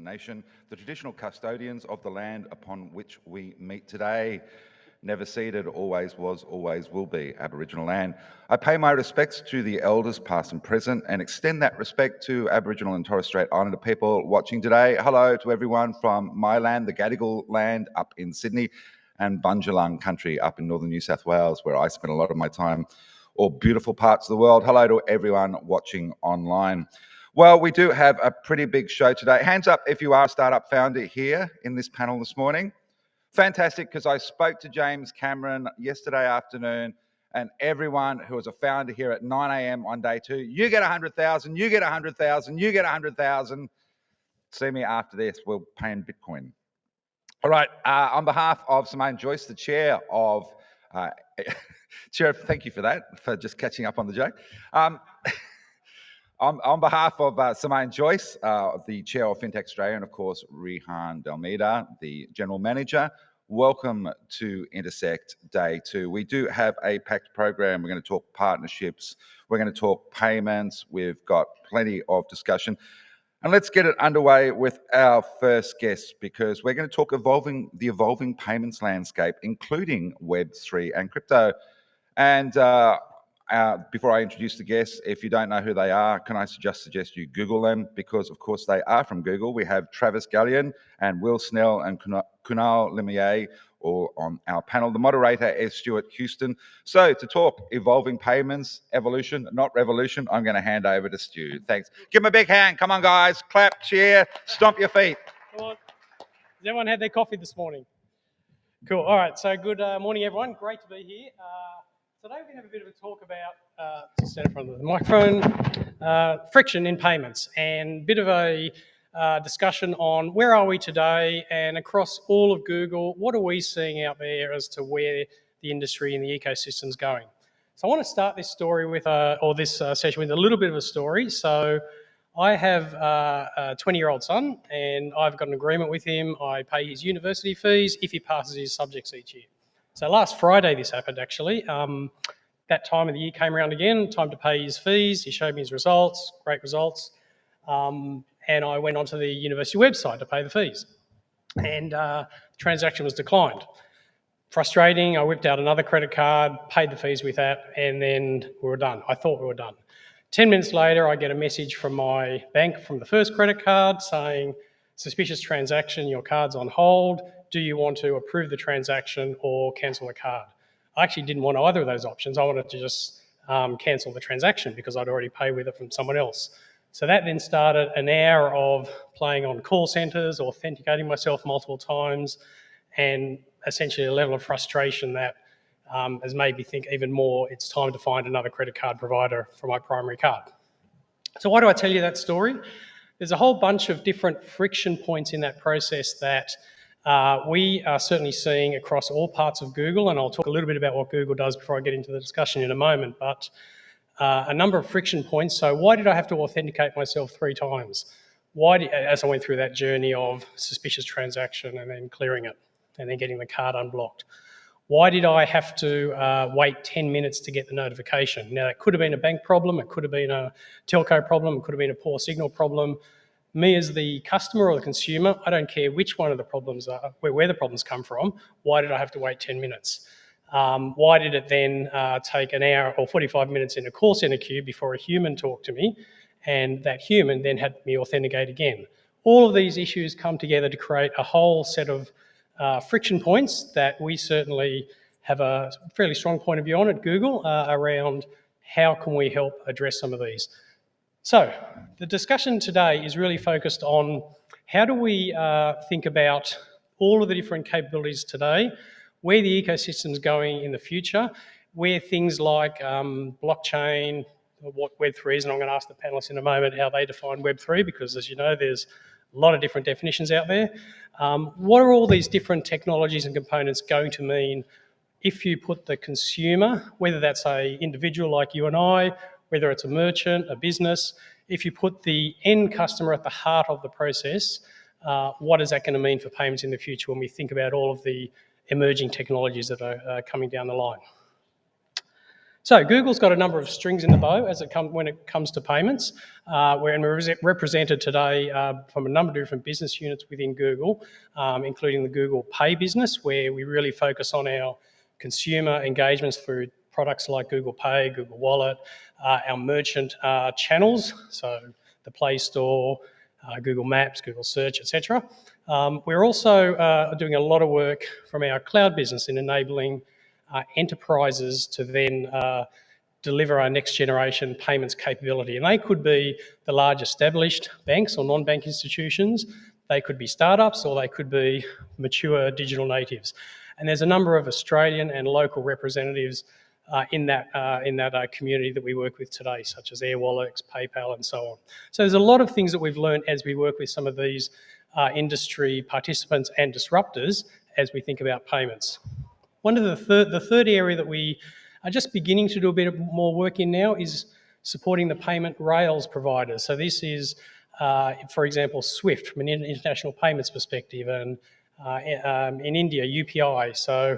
Nation, the traditional custodians of the land upon which we meet today. Never ceded, always was, always will be Aboriginal land. I pay my respects to the elders past and present and extend that respect to Aboriginal and Torres Strait Islander people watching today. Hello to everyone from my land, the Gadigal land up in Sydney, and Bundjalung country up in northern New South Wales, where I spend a lot of my time, or beautiful parts of the world. Hello to everyone watching online. Well, we do have a pretty big show today. Hands up if you are a startup founder here in this panel this morning. Fantastic, because I spoke to James Cameron yesterday afternoon, and everyone who was a founder here at 9 a.m. on day 2, you get 100,000, you get 100,000, you get 100,000. See me after this, we'll pay in Bitcoin. All right, on behalf of Simone Joyce, the chair of... Chair, thank you for that, for just catching up on the joke. On behalf of Simone Joyce, the chair of FinTech Australia, and of course, Rehan Delmeda, the general manager, welcome to Intersekt Day 2. We do have a packed program. We're going to talk partnerships. We're going to talk payments. We've got plenty of discussion. And let's get it underway with our first guest, because we're going to talk the evolving payments landscape, including Web3 and crypto. And before I introduce the guests, if you don't know who they are, can I suggest you Google them, because of course they are from Google. We have Travis Gallion and Will Snell and Kunal Lemier all on our panel. The moderator is Stuart Houston. So to talk evolving payments, evolution, not revolution, I'm going to hand over to Stu. Thanks. Give them a big hand. Come on, guys. Clap, cheer, stomp your feet. Come on. Has everyone had their coffee this morning? Cool. All right. So good morning, everyone. Great to be here. Today we're going to have a bit of a talk about, just stand in front of the microphone, friction in payments, and a bit of a discussion on where are we today, and across all of Google, what are we seeing out there as to where the industry and the ecosystem is going. So I want to start this story with, this session with a little bit of a story. So I have a 20-year-old son, and I've got an agreement with him. I pay his university fees if he passes his subjects each year. So last Friday this happened, actually. That time of the year came around again, time to pay his fees. He showed me his results, great results. And I went onto the university website to pay the fees. And the transaction was declined. Frustrating. I whipped out another credit card, paid the fees with that, and then we were done. I thought we were done. 10 minutes later, I get a message from my bank from the first credit card saying, suspicious transaction, your card's on hold. Do you want to approve the transaction or cancel the card? I actually didn't want either of those options. I wanted to just cancel the transaction because I'd already paid with it from someone else. So that then started an hour of playing on call centres, authenticating myself multiple times, and essentially a level of frustration that has made me think even more it's time to find another credit card provider for my primary card. So why do I tell you that story? There's a whole bunch of different friction points in that process that we are certainly seeing across all parts of Google, and I'll talk a little bit about what Google does before I get into the discussion in a moment, but a number of friction points. So why did I have to authenticate myself 3 times? As I went through that journey of suspicious transaction and then clearing it and then getting the card unblocked? Why did I have to wait 10 minutes to get the notification? Now, it could have been a bank problem, it could have been a telco problem, it could have been a poor signal problem. Me as the customer or the consumer, I don't care which one of the problems are, where the problems come from. Why did I have to wait 10 minutes? Why did it then take an hour or 45 minutes in a call centre queue before a human talked to me, and that human then had me authenticate again? All of these issues come together to create a whole set of friction points that we certainly have a fairly strong point of view on at Google around how can we help address some of these. So the discussion today is really focused on how do we think about all of the different capabilities today, where the ecosystem is going in the future, where things like blockchain, what Web3 is, and I'm going to ask the panelists in a moment how they define Web3, because as you know, there's a lot of different definitions out there. What are all these different technologies and components going to mean if you put the consumer, whether that's an individual like you and I, whether it's a merchant, a business, if you put the end customer at the heart of the process, what is that going to mean for payments in the future when we think about all of the emerging technologies that are coming down the line? So Google's got a number of strings in the bow when it comes to payments. We're represented today from a number of different business units within Google, including the Google Pay business, where we really focus on our consumer engagements through products like Google Pay, Google Wallet, our merchant channels, so the Play Store, Google Maps, Google Search, etc. We're also doing a lot of work from our cloud business in enabling enterprises to then deliver our next generation payments capability. And they could be the large established banks or non-bank institutions, they could be startups, or they could be mature digital natives. And there's a number of Australian and local representatives in that community that we work with today, such as Airwallex, PayPal, and so on. So there's a lot of things that we've learned as we work with some of these industry participants and disruptors as we think about payments. One of the third area that we are just beginning to do a bit more work in now is supporting the payment rails providers. So this is, for example, SWIFT from an international payments perspective, and in India, UPI, so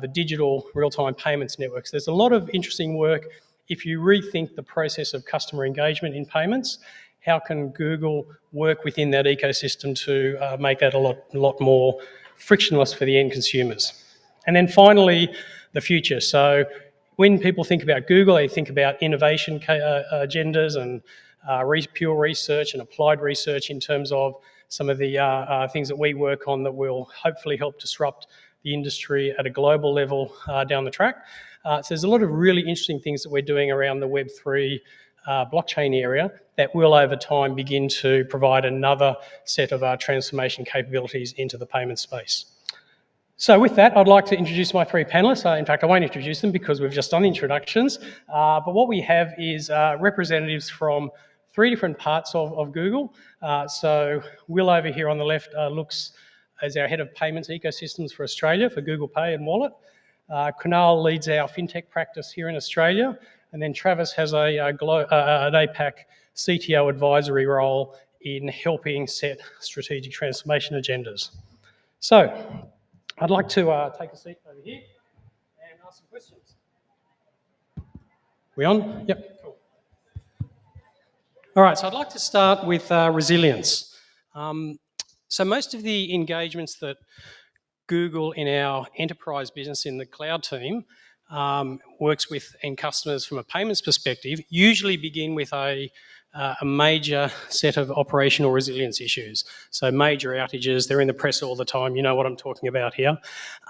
the digital real-time payments networks. There's a lot of interesting work if you rethink the process of customer engagement in payments. How can Google work within that ecosystem to make that a lot more frictionless for the end consumers? And then finally, the future. So when people think about Google, they think about innovation agendas and pure research and applied research in terms of some of the things that we work on that will hopefully help disrupt the industry at a global level down the track. So there's a lot of really interesting things that we're doing around the Web3 blockchain area that will over time begin to provide another set of transformation capabilities into the payment space. So with that, I'd like to introduce my three panelists. In fact, I won't introduce them because we've just done introductions. But what we have is representatives from three different parts of Google. So Will over here on the left looks as our head of payments ecosystems for Australia for Google Pay and Wallet. Kunal leads our FinTech practice here in Australia. And then Travis has an APAC CTO advisory role in helping set strategic transformation agendas. So I'd like to take a seat over here and ask some questions. We on? Yep, cool. All right, so I'd like to start with resilience. So most of the engagements that Google in our enterprise business in the cloud team works with end customers from a payments perspective usually begin with a major set of operational resilience issues. So major outages, they're in the press all the time, you know what I'm talking about here.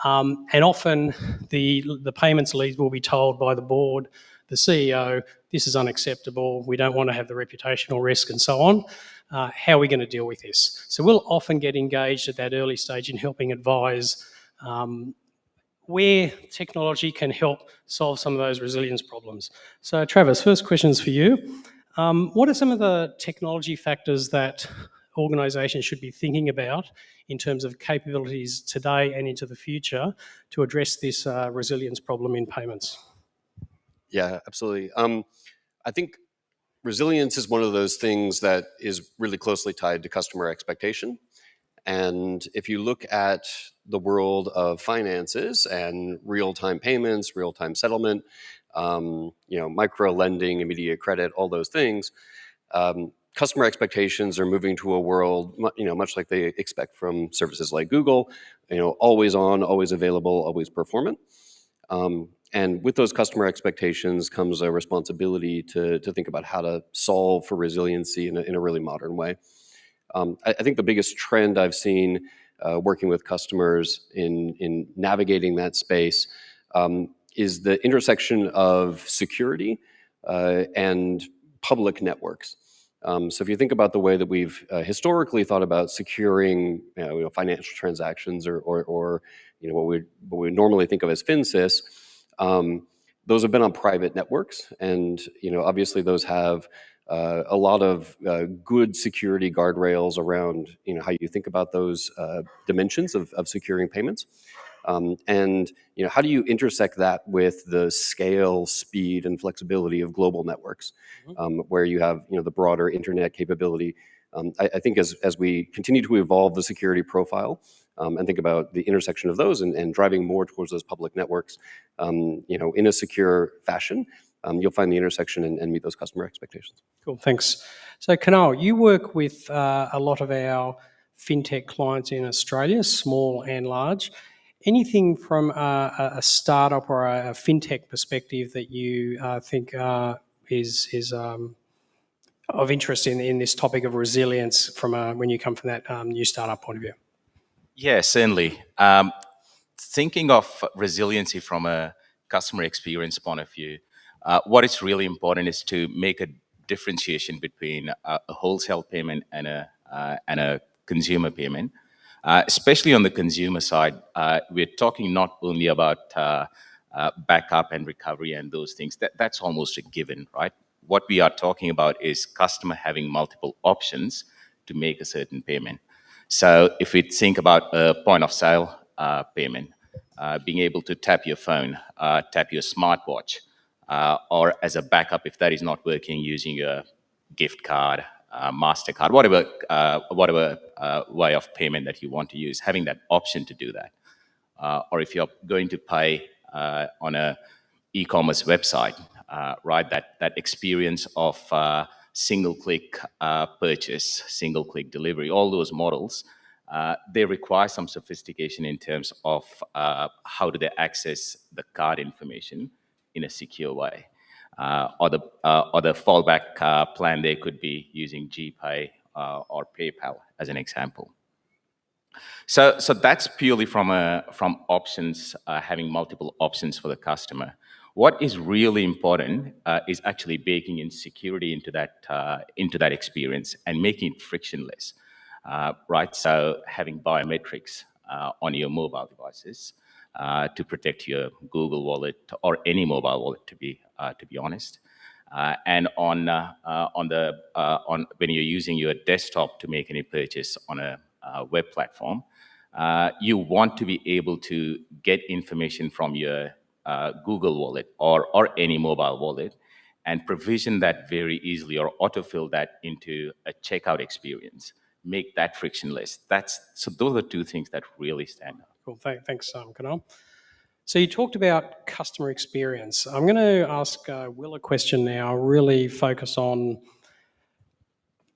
And often the payments leads will be told by the board, the CEO, this is unacceptable, we don't want to have the reputational risk and so on. How are we going to deal with this? So we'll often get engaged at that early stage in helping advise where technology can help solve some of those resilience problems. So Travis, first question's for you. What are some of the technology factors that organisations should be thinking about in terms of capabilities today and into the future to address this resilience problem in payments? Yeah, absolutely. I think resilience is one of those things that is really closely tied to customer expectation. And if you look at the world of finances and real-time payments, real-time settlement, micro lending, immediate credit, all those things, customer expectations are moving to a world, much like they expect from services like Google, always on, always available, always performant. And with those customer expectations comes a responsibility to think about how to solve for resiliency in a really modern way. I think the biggest trend I've seen working with customers in navigating that space is the intersection of security and public networks. So if you think about the way that we've historically thought about securing financial transactions or what we normally think of as FinSys, those have been on private networks, and obviously those have a lot of good security guardrails around how you think about those dimensions of securing payments. And how do you intersect that with the scale, speed, and flexibility of global networks, where you have the broader internet capability? I think as we continue to evolve the security profile, and think about the intersection of those and driving more towards those public networks, in a secure fashion, you'll find the intersection and meet those customer expectations. Cool, thanks. So, Kunal, you work with a lot of our FinTech clients in Australia, small and large. Anything from a startup or a FinTech perspective that you think is of interest in this topic of resilience when you come from that new startup point of view? Yeah, certainly. Thinking of resiliency from a customer experience point of view, what is really important is to make a differentiation between a wholesale payment and a consumer payment. Especially on the consumer side, we're talking not only about backup and recovery and those things. That's almost a given, right? What we are talking about is customer having multiple options to make a certain payment. So if we think about a point of sale payment, being able to tap your phone, tap your smartwatch, or as a backup, if that is not working, using your gift card, MasterCard, whatever way of payment that you want to use, having that option to do that. Or if you're going to pay on a e-commerce website, right? That experience of single-click purchase, single-click delivery, all those models, they require some sophistication in terms of how do they access the card information in a secure way. Or the fallback plan, they could be using GPay or PayPal as an example. So that's purely from options, having multiple options for the customer. What is really important is actually baking in security into that experience and making it frictionless, right? So having biometrics on your mobile devices to protect your Google Wallet or any mobile wallet, to be honest. And on when you're using your desktop to make any purchase on a web platform, you want to be able to get information from your Google Wallet or any mobile wallet and provision that very easily or autofill that into a checkout experience. Make that frictionless. So those are two things that really stand out. Cool. Thanks, Kunal. So you talked about customer experience. I'm going to ask Will a question now, really focus on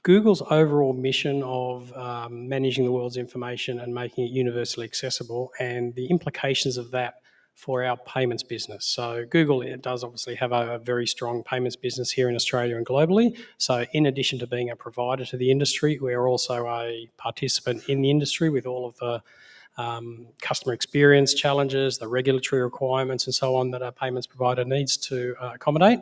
Google's overall mission of managing the world's information and making it universally accessible and the implications of that for our payments business. So Google, it does obviously have a very strong payments business here in Australia and globally. So in addition to being a provider to the industry, we're also a participant in the industry with all of the customer experience challenges, the regulatory requirements and so on that a payments provider needs to accommodate.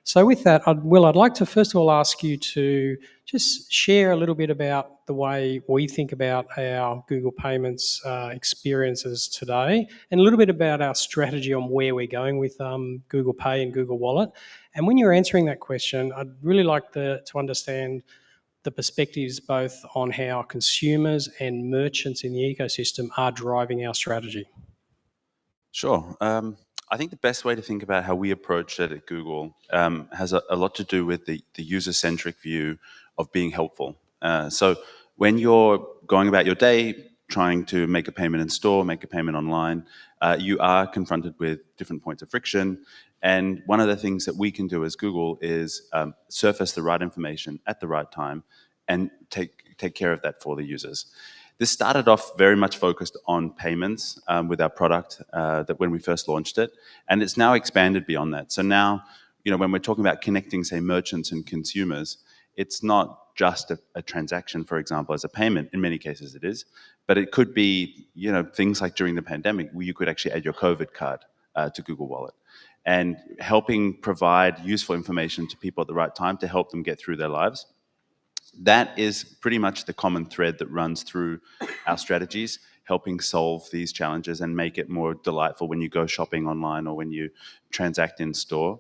So with that, Will, I'd like to first of all ask you to just share a little bit about the way we think about our Google Payments experiences today and a little bit about our strategy on where we're going with Google Pay and Google Wallet. And when you're answering that question, I'd really like to understand the perspectives both on how consumers and merchants in the ecosystem are driving our strategy. Sure. I think the best way to think about how we approach it at Google has a lot to do with the user-centric view of being helpful. So when you're going about your day, trying to make a payment in store, make a payment online, you are confronted with different points of friction. And one of the things that we can do as Google is surface the right information at the right time and take care of that for the users. This started off very much focused on payments with our product that when we first launched it, and it's now expanded beyond that. So now, when we're talking about connecting, say, merchants and consumers, it's not just a transaction, for example, as a payment. In many cases it is, but it could be, things like during the pandemic where you could actually add your COVID card to Google Wallet and helping provide useful information to people at the right time to help them get through their lives. That is pretty much the common thread that runs through our strategies, helping solve these challenges and make it more delightful when you go shopping online or when you transact in store.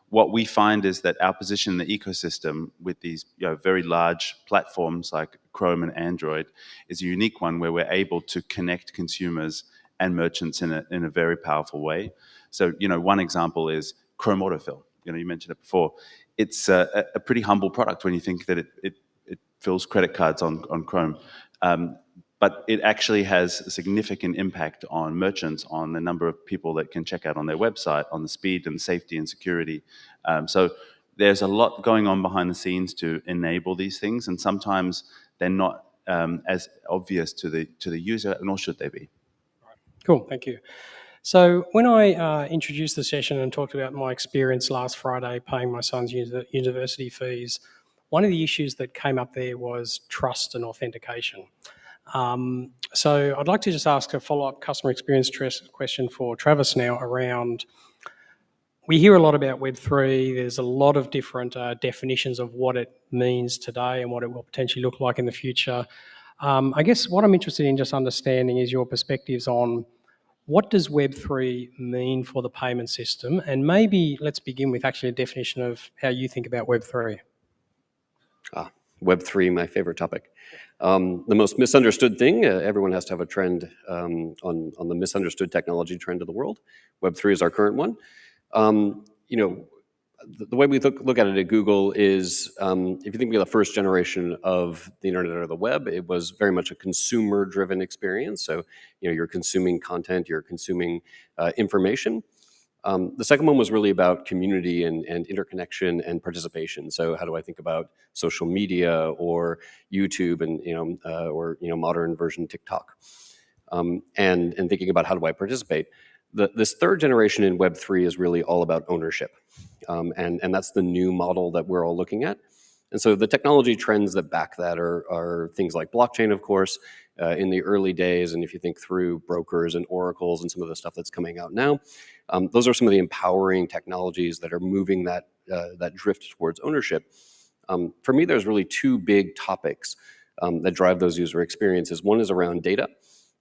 What we find is that our position in the ecosystem with these very large platforms like Chrome and Android is a unique one where we're able to connect consumers and merchants in a very powerful way. So, one example is Chrome Autofill. You mentioned it before. It's a pretty humble product when you think that it fills credit cards on Chrome. but it actually has a significant impact on merchants, on the number of people that can check out on their website, on the speed and safety and security. So there's a lot going on behind the scenes to enable these things, and sometimes they're not as obvious to the user, nor should they be. Cool, thank you. So when I introduced the session and talked about my experience last Friday paying my son's university fees, one of the issues that came up there was trust and authentication. So I'd like to just ask a follow-up customer experience question for Travis now around, we hear a lot about Web3. There's a lot of different definitions of what it means today and what it will potentially look like in the future. I guess what I'm interested in just understanding is your perspectives on what does Web3 mean for the payment system? And maybe let's begin with actually a definition of how you think about Web3. Web3, my favorite topic. The most misunderstood thing, everyone has to have a trend on the misunderstood technology trend of the world. Web3 is our current one. The way we look at it at Google is, if you think of the first generation of the internet or the web, it was very much a consumer-driven experience. So, you're consuming content, you're consuming information. The second one was really about community and interconnection and participation. So how do I think about social media or YouTube and modern version TikTok, and thinking about how do I participate. This third generation in Web3 is really all about ownership, and that's the new model that we're all looking at. And so the technology trends that back that are things like blockchain, of course, in the early days. And if you think through brokers and oracles and some of the stuff that's coming out now, those are some of the empowering technologies that are moving that drift towards ownership. For me, there's really two big topics that drive those user experiences. One is around data.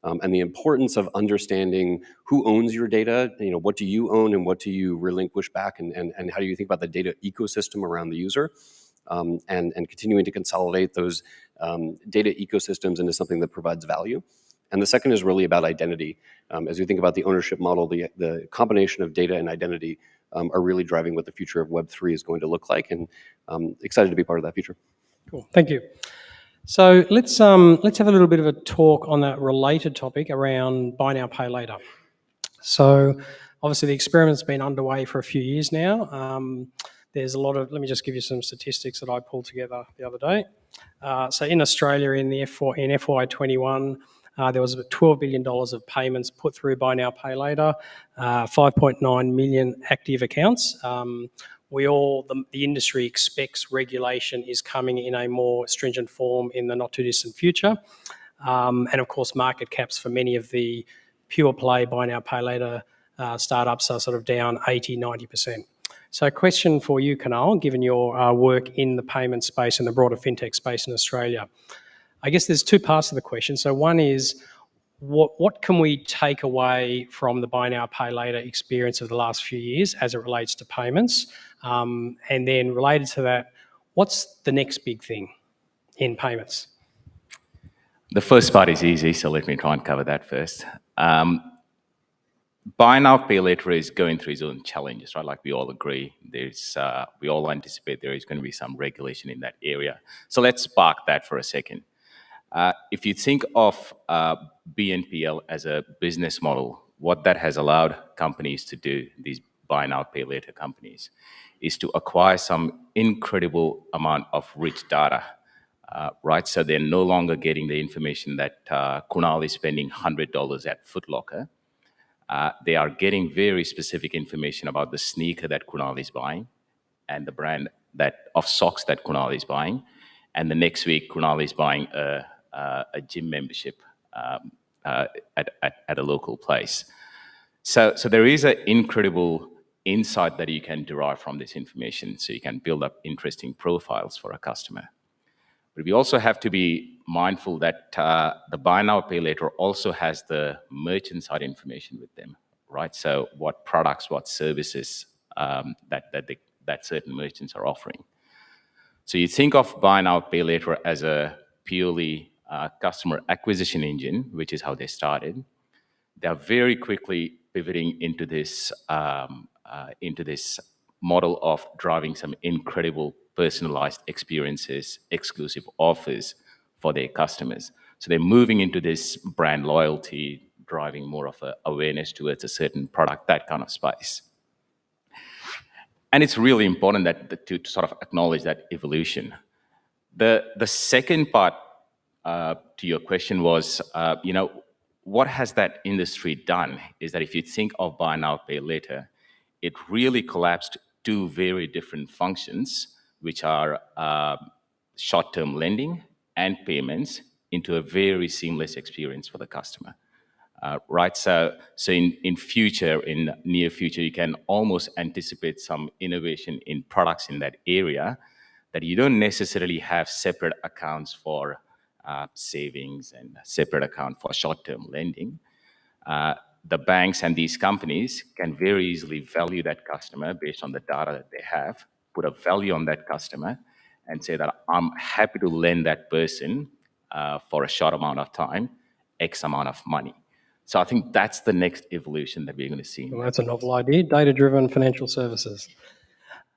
And the importance of understanding who owns your data, what do you own and what do you relinquish back, and how do you think about the data ecosystem around the user, and continuing to consolidate those data ecosystems into something that provides value. And the second is really about identity. As you think about the ownership model, the combination of data and identity are really driving what the future of Web3 is going to look like, and excited to be part of that future. Cool, thank you. So let's have a little bit of a talk on that related topic around buy now, pay later. So obviously the experiment's been underway for a few years now. There's a lot of, let me just give you some statistics that I pulled together the other day. So in Australia in FY21, there was $12 billion of payments put through buy now, pay later, 5.9 million active accounts. The industry expects regulation is coming in a more stringent form in the not too distant future. And of course, market caps for many of the pure play buy now, pay later startups are sort of down 80, 90%. So question for you, Kunal, given your work in the payment space and the broader FinTech space in Australia. I guess there's two parts to the question. So one is, what can we take away from the buy now, pay later experience of the last few years as it relates to payments? And then related to that, what's the next big thing in payments? The first part is easy, so let me try and cover that first. Buy now, pay later is going through its own challenges, right? Like we all agree, we all anticipate there is going to be some regulation in that area. So let's park that for a second. If you think of BNPL as a business model, what that has allowed companies to do, these buy now, pay later companies, is to acquire some incredible amount of rich data, right? So they're no longer getting the information that Kunal is spending $100 at Foot Locker. They are getting very specific information about the sneaker that Kunal is buying and the brand of socks that Kunal is buying. And the next week, Kunal is buying a gym membership at a local place. So there is an incredible insight that you can derive from this information. So you can build up interesting profiles for a customer. But we also have to be mindful that the buy now, pay later also has the merchant side information with them, right? So what products, what services that certain merchants are offering. So you think of buy now, pay later as a purely customer acquisition engine, which is how they started. They are very quickly pivoting into this model of driving some incredible personalized experiences, exclusive offers for their customers. So they're moving into this brand loyalty, driving more of a awareness towards a certain product, that kind of space. And it's really important to sort of acknowledge that evolution. The second part to your question was, what has that industry done? Is that if you think of buy now, pay later, it really collapsed two very different functions, which are short-term lending and payments, into a very seamless experience for the customer. Right, so in near future, you can almost anticipate some innovation in products in that area, that you don't necessarily have separate accounts for savings and a separate account for short-term lending. The banks and these companies can very easily value that customer based on the data that they have, put a value on that customer, and say that I'm happy to lend that person for a short amount of time, X amount of money. So I think that's the next evolution that we're going to see. Well, that's a novel idea, data-driven financial services.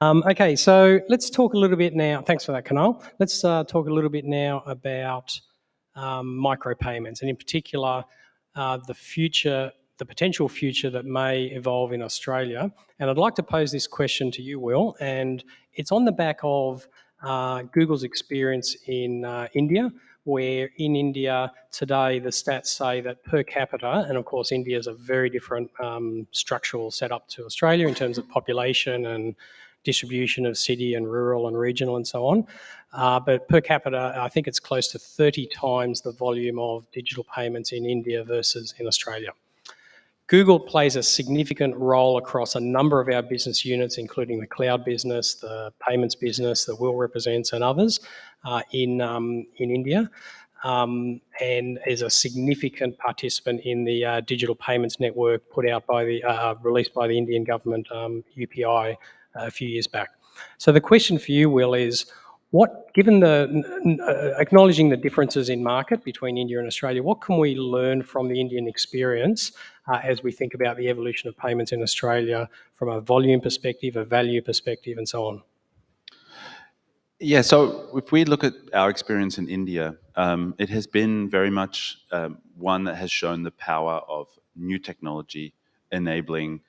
Okay, so let's talk a little bit now. Thanks for that, Kanal. Let's talk a little bit now about micropayments, and in particular, the potential future that may evolve in Australia. And I'd like to pose this question to you, Will, and it's on the back of Google's experience in India, where in India today the stats say that per capita, and of course India is a very different structural setup to Australia in terms of population and distribution of city and rural and regional and so on. But per capita, I think it's close to 30 times the volume of digital payments in India versus in Australia. Google plays a significant role across a number of our business units, including the cloud business, the payments business that Will represents, and others in India, and is a significant participant in the digital payments network released by the Indian government, UPI, a few years back. So the question for you, Will, is given acknowledging the differences in market between India and Australia, what can we learn from the Indian experience as we think about the evolution of payments in Australia from a volume perspective, a value perspective, and so on? Yeah, so if we look at our experience in India, it has been very much one that has shown the power of new technology enabling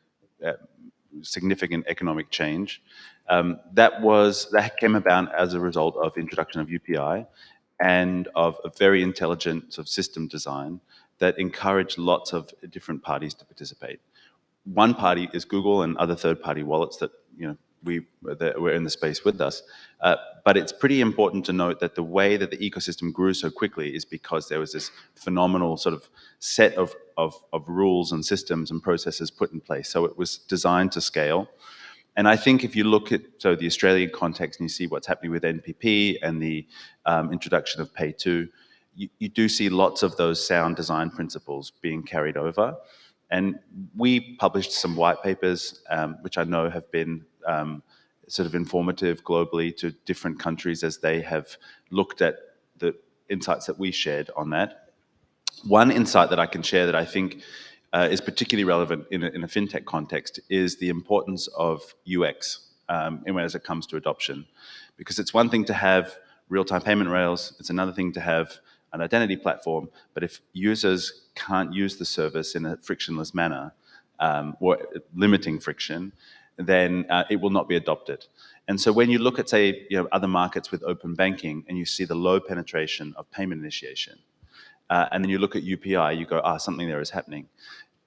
significant economic change. That came about as a result of introduction of UPI and of a very intelligent sort of system design that encouraged lots of different parties to participate. One party is Google and other third-party wallets that were in the space with us. But it's pretty important to note that the way that the ecosystem grew so quickly is because there was this phenomenal sort of set of rules and systems and processes put in place. So it was designed to scale. And I think if you look at the Australian context and you see what's happening with NPP and the introduction of Pay2, you do see lots of those sound design principles being carried over. And we published some white papers, which I know have been sort of informative globally to different countries as they have looked at the insights that we shared on that. One insight that I can share that I think is particularly relevant in a FinTech context is the importance of UX as it comes to adoption. Because it's one thing to have real-time payment rails, it's another thing to have an identity platform, but if users can't use the service in a frictionless manner or limiting friction, then it will not be adopted. And so when you look at, say, other markets with open banking and you see the low penetration of payment initiation, and then you look at UPI, you go, something there is happening.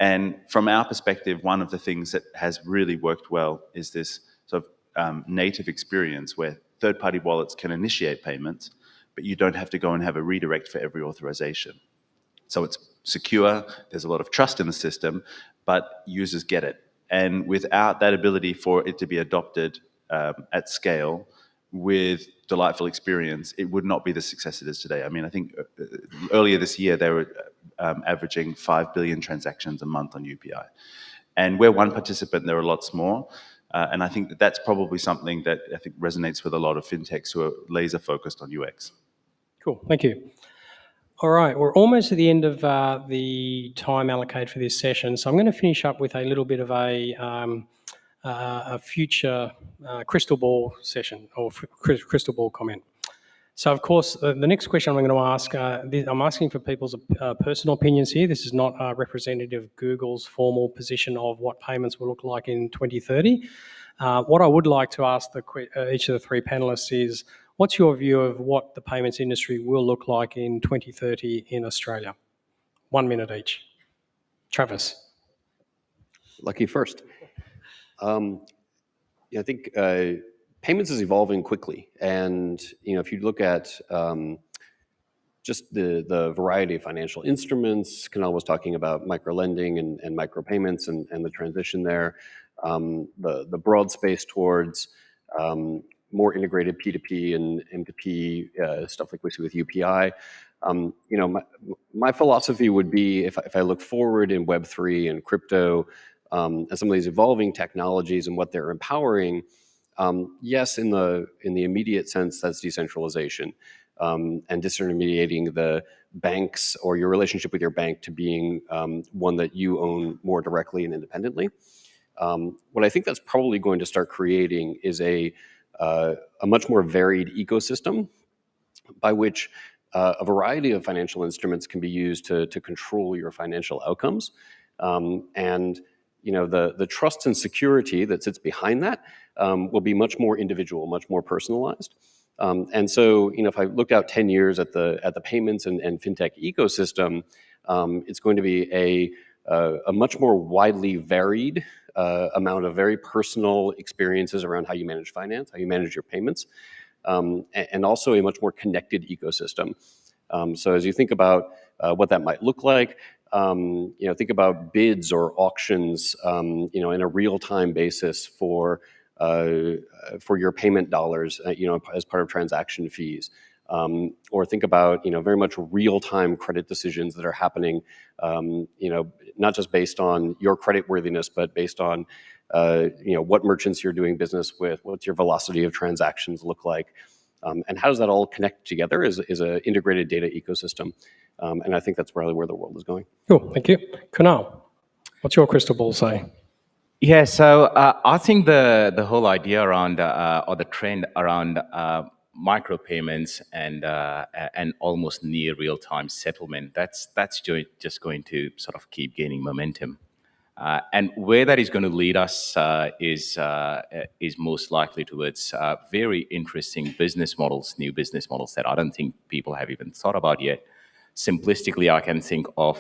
And from our perspective, one of the things that has really worked well is this sort of native experience where third-party wallets can initiate payments, but you don't have to go and have a redirect for every authorization. So it's secure, there's a lot of trust in the system, but users get it. And without that ability for it to be adopted at scale with delightful experience, it would not be the success it is today. I mean, I think earlier this year, they were averaging 5 billion transactions a month on UPI. And we're one participant, there are lots more. And I think that's probably something that I think resonates with a lot of fintechs who are laser focused on UX. Cool, thank you. All right, we're almost at the end of the time allocated for this session, so I'm going to finish up with a little bit of a future crystal ball session or crystal ball comment. So, of course, the next question I'm going to ask, I'm asking for people's personal opinions here. This is not representative of Google's formal position of what payments will look like in 2030. What I would like to ask each of the three panelists is, what's your view of what the payments industry will look like in 2030 in Australia? 1 minute each. Travis. Lucky first. I think payments is evolving quickly, and if you look at just the variety of financial instruments, Kunal was talking about micro lending and micro payments and the transition there, the broad space towards more integrated P2P and M2P stuff like we see with UPI. My philosophy would be if I look forward in Web3 and crypto and some of these evolving technologies and what they're empowering. Yes, in the immediate sense, that's decentralization and disintermediating the banks or your relationship with your bank to being one that you own more directly and independently. What I think that's probably going to start creating is a much more varied ecosystem by which a variety of financial instruments can be used to control your financial outcomes. And the trust and security that sits behind that will be much more individual, much more personalized. And so, if I looked out 10 years at the payments and fintech ecosystem, it's going to be a much more widely varied amount of very personal experiences around how you manage finance, how you manage your payments, and also a much more connected ecosystem. So as you think about what that might look like, think about bids or auctions, in a real-time basis for your payment dollars, as part of transaction fees. Or think about, very much real-time credit decisions that are happening, not just based on your credit worthiness, but based on, what merchants you're doing business with, what's your velocity of transactions look like, and how does that all connect together as an integrated data ecosystem. And I think that's really where the world is going. Cool, thank you. Kunal, what's your crystal ball say? Yeah, so I think the whole idea around or the trend around micropayments and almost near real-time settlement, that's just going to sort of keep gaining momentum. And where that is going to lead us is most likely towards very interesting business models, new business models that I don't think people have even thought about yet. Simplistically, I can think of,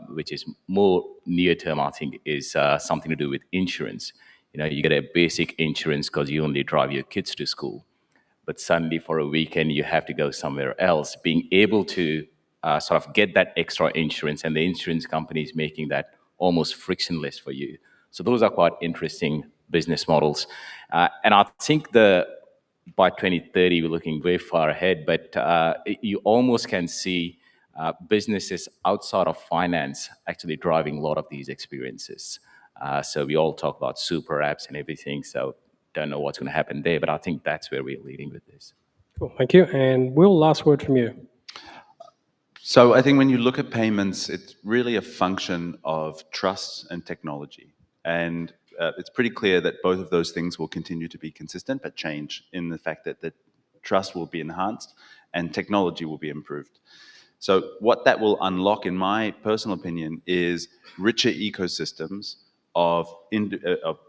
which is more near term, I think, is something to do with insurance. You get a basic insurance because you only drive your kids to school. But suddenly for a weekend, you have to go somewhere else. Being able to sort of get that extra insurance, and the insurance company is making that almost frictionless for you. So those are quite interesting business models. And I think by 2030, we're looking very far ahead, but you almost can see businesses outside of finance actually driving a lot of these experiences. So we all talk about super apps and everything, so don't know what's going to happen there, but I think that's where we're leading with this. Cool, thank you. And Will, last word from you. So I think when you look at payments, it's really a function of trust and technology. And it's pretty clear that both of those things will continue to be consistent, but change in the fact that trust will be enhanced and technology will be improved. So what that will unlock, in my personal opinion, is richer ecosystems of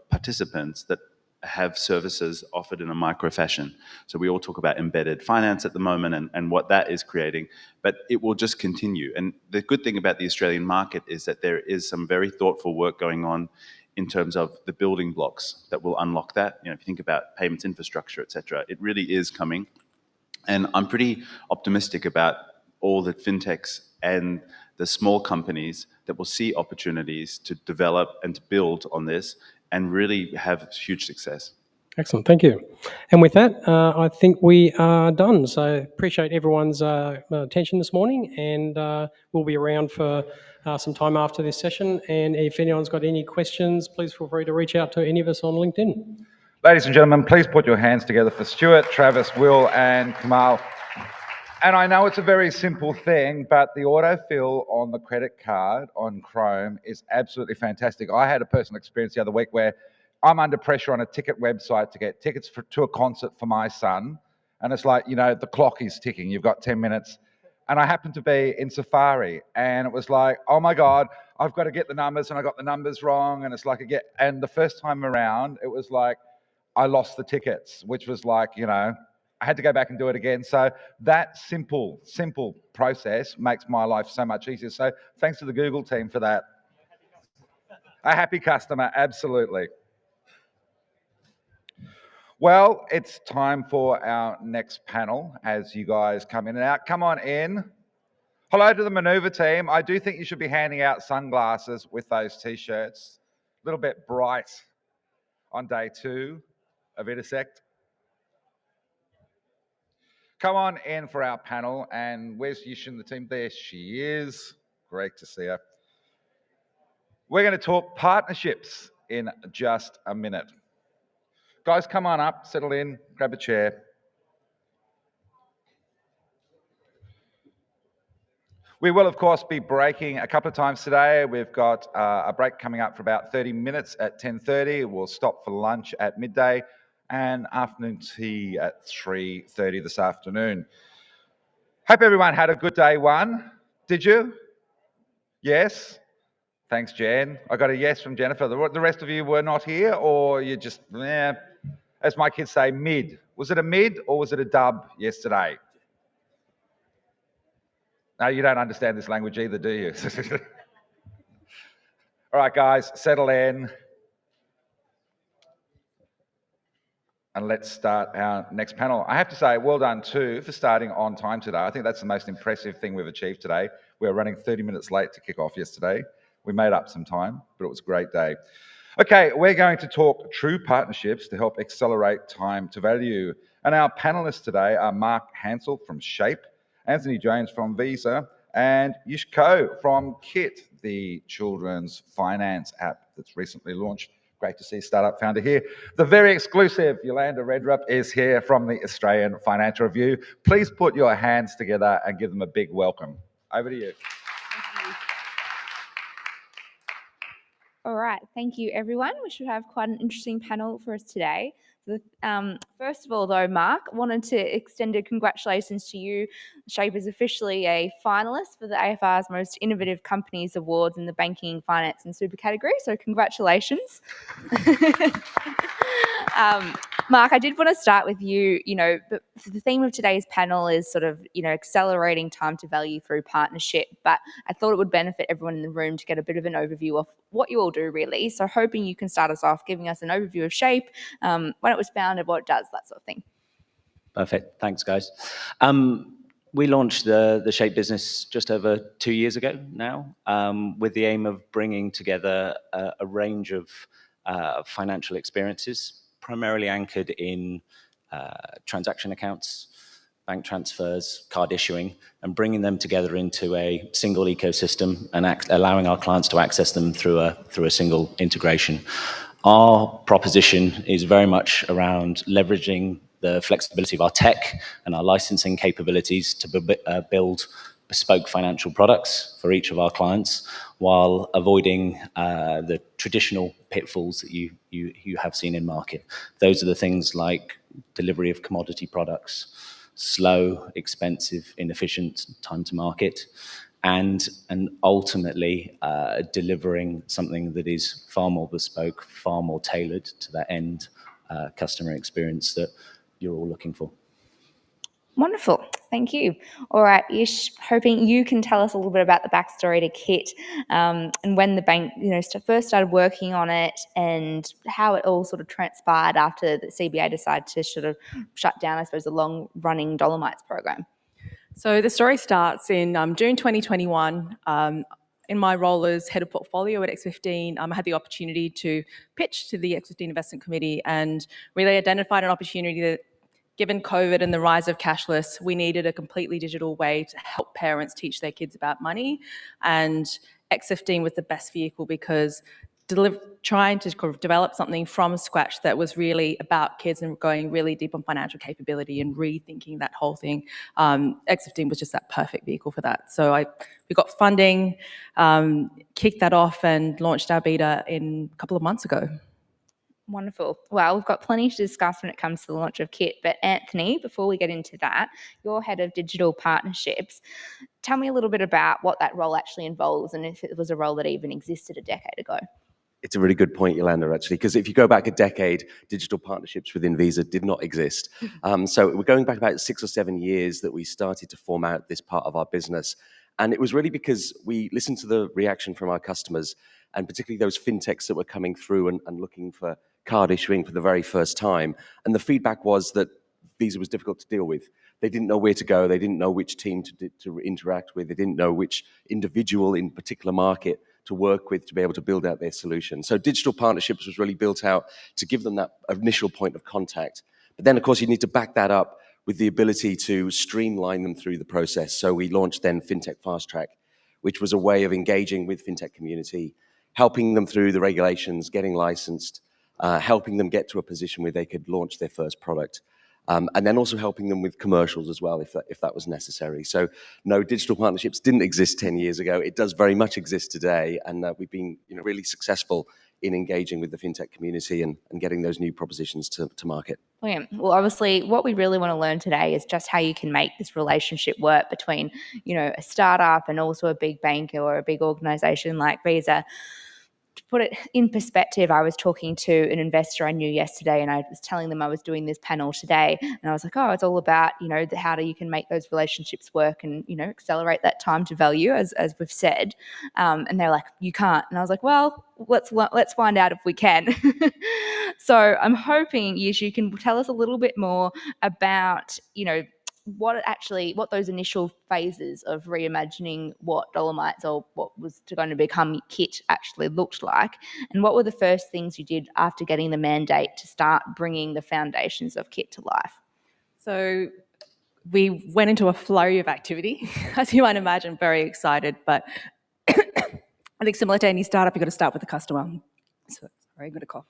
participants that have services offered in a micro fashion. So we all talk about embedded finance at the moment and what that is creating, but it will just continue. And the good thing about the Australian market is that there is some very thoughtful work going on in terms of the building blocks that will unlock that. If you think about payments infrastructure, et cetera, it really is coming. And I'm pretty optimistic about all the fintechs and the small companies that will see opportunities to develop and to build on this and really have huge success. Excellent, thank you. And with that, I think we are done. So appreciate everyone's attention this morning, and we'll be around for some time after this session. And if anyone's got any questions, please feel free to reach out to any of us on LinkedIn. Ladies and gentlemen, please put your hands together for Stuart, Travis, Will, and Kamal. And I know it's a very simple thing, but the autofill on the credit card on Chrome is absolutely fantastic. I had a personal experience the other week where I'm under pressure on a ticket website to get tickets to a concert for my son, And it's like, the clock is ticking. You've got 10 minutes. And I happened to be in Safari, and it was like, oh my God, I've got to get the numbers, and I got the numbers wrong. And it's like, and the first time around, it was like, I lost the tickets, which was like, I had to go back and do it again. So that simple process makes my life so much easier. So thanks to the Google team for that. A happy customer, absolutely. Well, it's time for our next panel as you guys come in and out. Come on in. Hello to the Maneuver team. I do think you should be handing out sunglasses with those t-shirts. A little bit bright on day 2 of Intersekt. Come on in for our panel. And where's Yish and the team? There she is. Great to see her. We're going to talk partnerships in just a minute. Guys, come on up, settle in, grab a chair. We will, of course, be breaking a couple of times today. We've got a break coming up for about 30 minutes at 10:30. We'll stop for lunch at midday and afternoon tea at 3:30 this afternoon. Hope everyone had a good day 1. Did you? Yes? Thanks, Jen. I got a yes from Jennifer. The rest of you were not here, or you just, as my kids say, mid. Was it a mid or was it a dub yesterday? No, you don't understand this language either, do you? All right, guys, settle in. And let's start our next panel. I have to say, well done too for starting on time today. I think that's the most impressive thing we've achieved today. We were running 30 minutes late to kick off yesterday. We made up some time, but it was a great day. Okay, we're going to talk true partnerships to help accelerate time to value. And our panelists today are Mark Hansel from Shape, Anthony Jones from Visa, and Yish Ko from Kit, the children's finance app that's recently launched. Great to see startup founder here. The very exclusive Yolanda Redrup is here from the Australian Financial Review. Please put your hands together and give them a big welcome. Over to you. All right, thank you everyone. We should have quite an interesting panel for us today. First of all though, Mark, wanted to extend a congratulations to you. Shape is officially a finalist for the AFR's Most Innovative Companies Awards in the Banking, Finance and Super category, so congratulations. Mark, I did want to start with you. The theme of today's panel is sort of, accelerating time to value through partnership, but I thought it would benefit everyone in the room to get a bit of an overview of what you all do really. So hoping you can start us off giving us an overview of Shape, when it was founded, what it does, that sort of thing. Perfect. Thanks, guys. We launched the Shape business just over 2 years ago now, with the aim of bringing together a range of financial experiences, primarily anchored in transaction accounts, bank transfers, card issuing, and bringing them together into a single ecosystem and allowing our clients to access them through a single integration. Our proposition is very much around leveraging the flexibility of our tech and our licensing capabilities to build bespoke financial products for each of our clients, while avoiding the traditional pitfalls that you have seen in market. Those are the things like delivery of commodity products, slow, expensive, inefficient time to market, and ultimately delivering something that is far more bespoke, far more tailored to that end customer experience that you're all looking for. Wonderful, thank you. All right, Ish, hoping you can tell us a little bit about the backstory to Kit, and when the bank, first started working on it, and how it all sort of transpired after the CBA decided to sort of shut down, I suppose, the long-running Dolomites program. So the story starts in June 2021. In my role as head of portfolio at X15, I had the opportunity to pitch to the X15 Investment Committee and really identified an opportunity that, given COVID and the rise of cashless, we needed a completely digital way to help parents teach their kids about money. And X15 was the best vehicle because trying to develop something from scratch that was really about kids and going really deep on financial capability and rethinking that whole thing. X15 was just that perfect vehicle for that. So we got funding, kicked that off and launched our beta a couple of months ago. Wonderful. Well, we've got plenty to discuss when it comes to the launch of Kit. But Anthony, before we get into that, you're head of digital partnerships. Tell me a little bit about what that role actually involves and if it was a role that even existed a decade ago. It's a really good point, Yolanda, actually, because if you go back a decade, digital partnerships within Visa did not exist. So we're going back about 6 or 7 years that we started to form out this part of our business. And it was really because we listened to the reaction from our customers, and particularly those fintechs that were coming through and looking for card issuing for the very first time. And the feedback was that Visa was difficult to deal with. They didn't know where to go. They didn't know which team to interact with. They didn't know which individual in particular market to work with to be able to build out their solution. So digital partnerships was really built out to give them that initial point of contact. But then, of course, you need to back that up with the ability to streamline them through the process. So we launched then FinTech Fast Track, which was a way of engaging with FinTech community, helping them through the regulations, getting licensed, helping them get to a position where they could launch their first product. And then also helping them with commercials as well, if that was necessary. So no, digital partnerships didn't exist 10 years ago. It does very much exist today, and we've been really successful in engaging with the fintech community and getting those new propositions to market. Brilliant. Well, obviously, what we really want to learn today is just how you can make this relationship work between, a startup and also a big bank or a big organization like Visa. To put it in perspective, I was talking to an investor I knew yesterday, and I was telling them I was doing this panel today, and I was like, oh, it's all about, how you can make those relationships work and, accelerate that time to value, as we've said. And they're like, you can't. And I was like, well, let's find out if we can. So I'm hoping, Yish, you can tell us a little bit more about, what those initial phases of reimagining what Dolomites or what was going to become Kit actually looked like, and what were the first things you did after getting the mandate to start bringing the foundations of Kit to life? So we went into a flurry of activity, as you might imagine, very excited, but I think similar to any startup, you've got to start with the customer. So, sorry, I'm going to cough.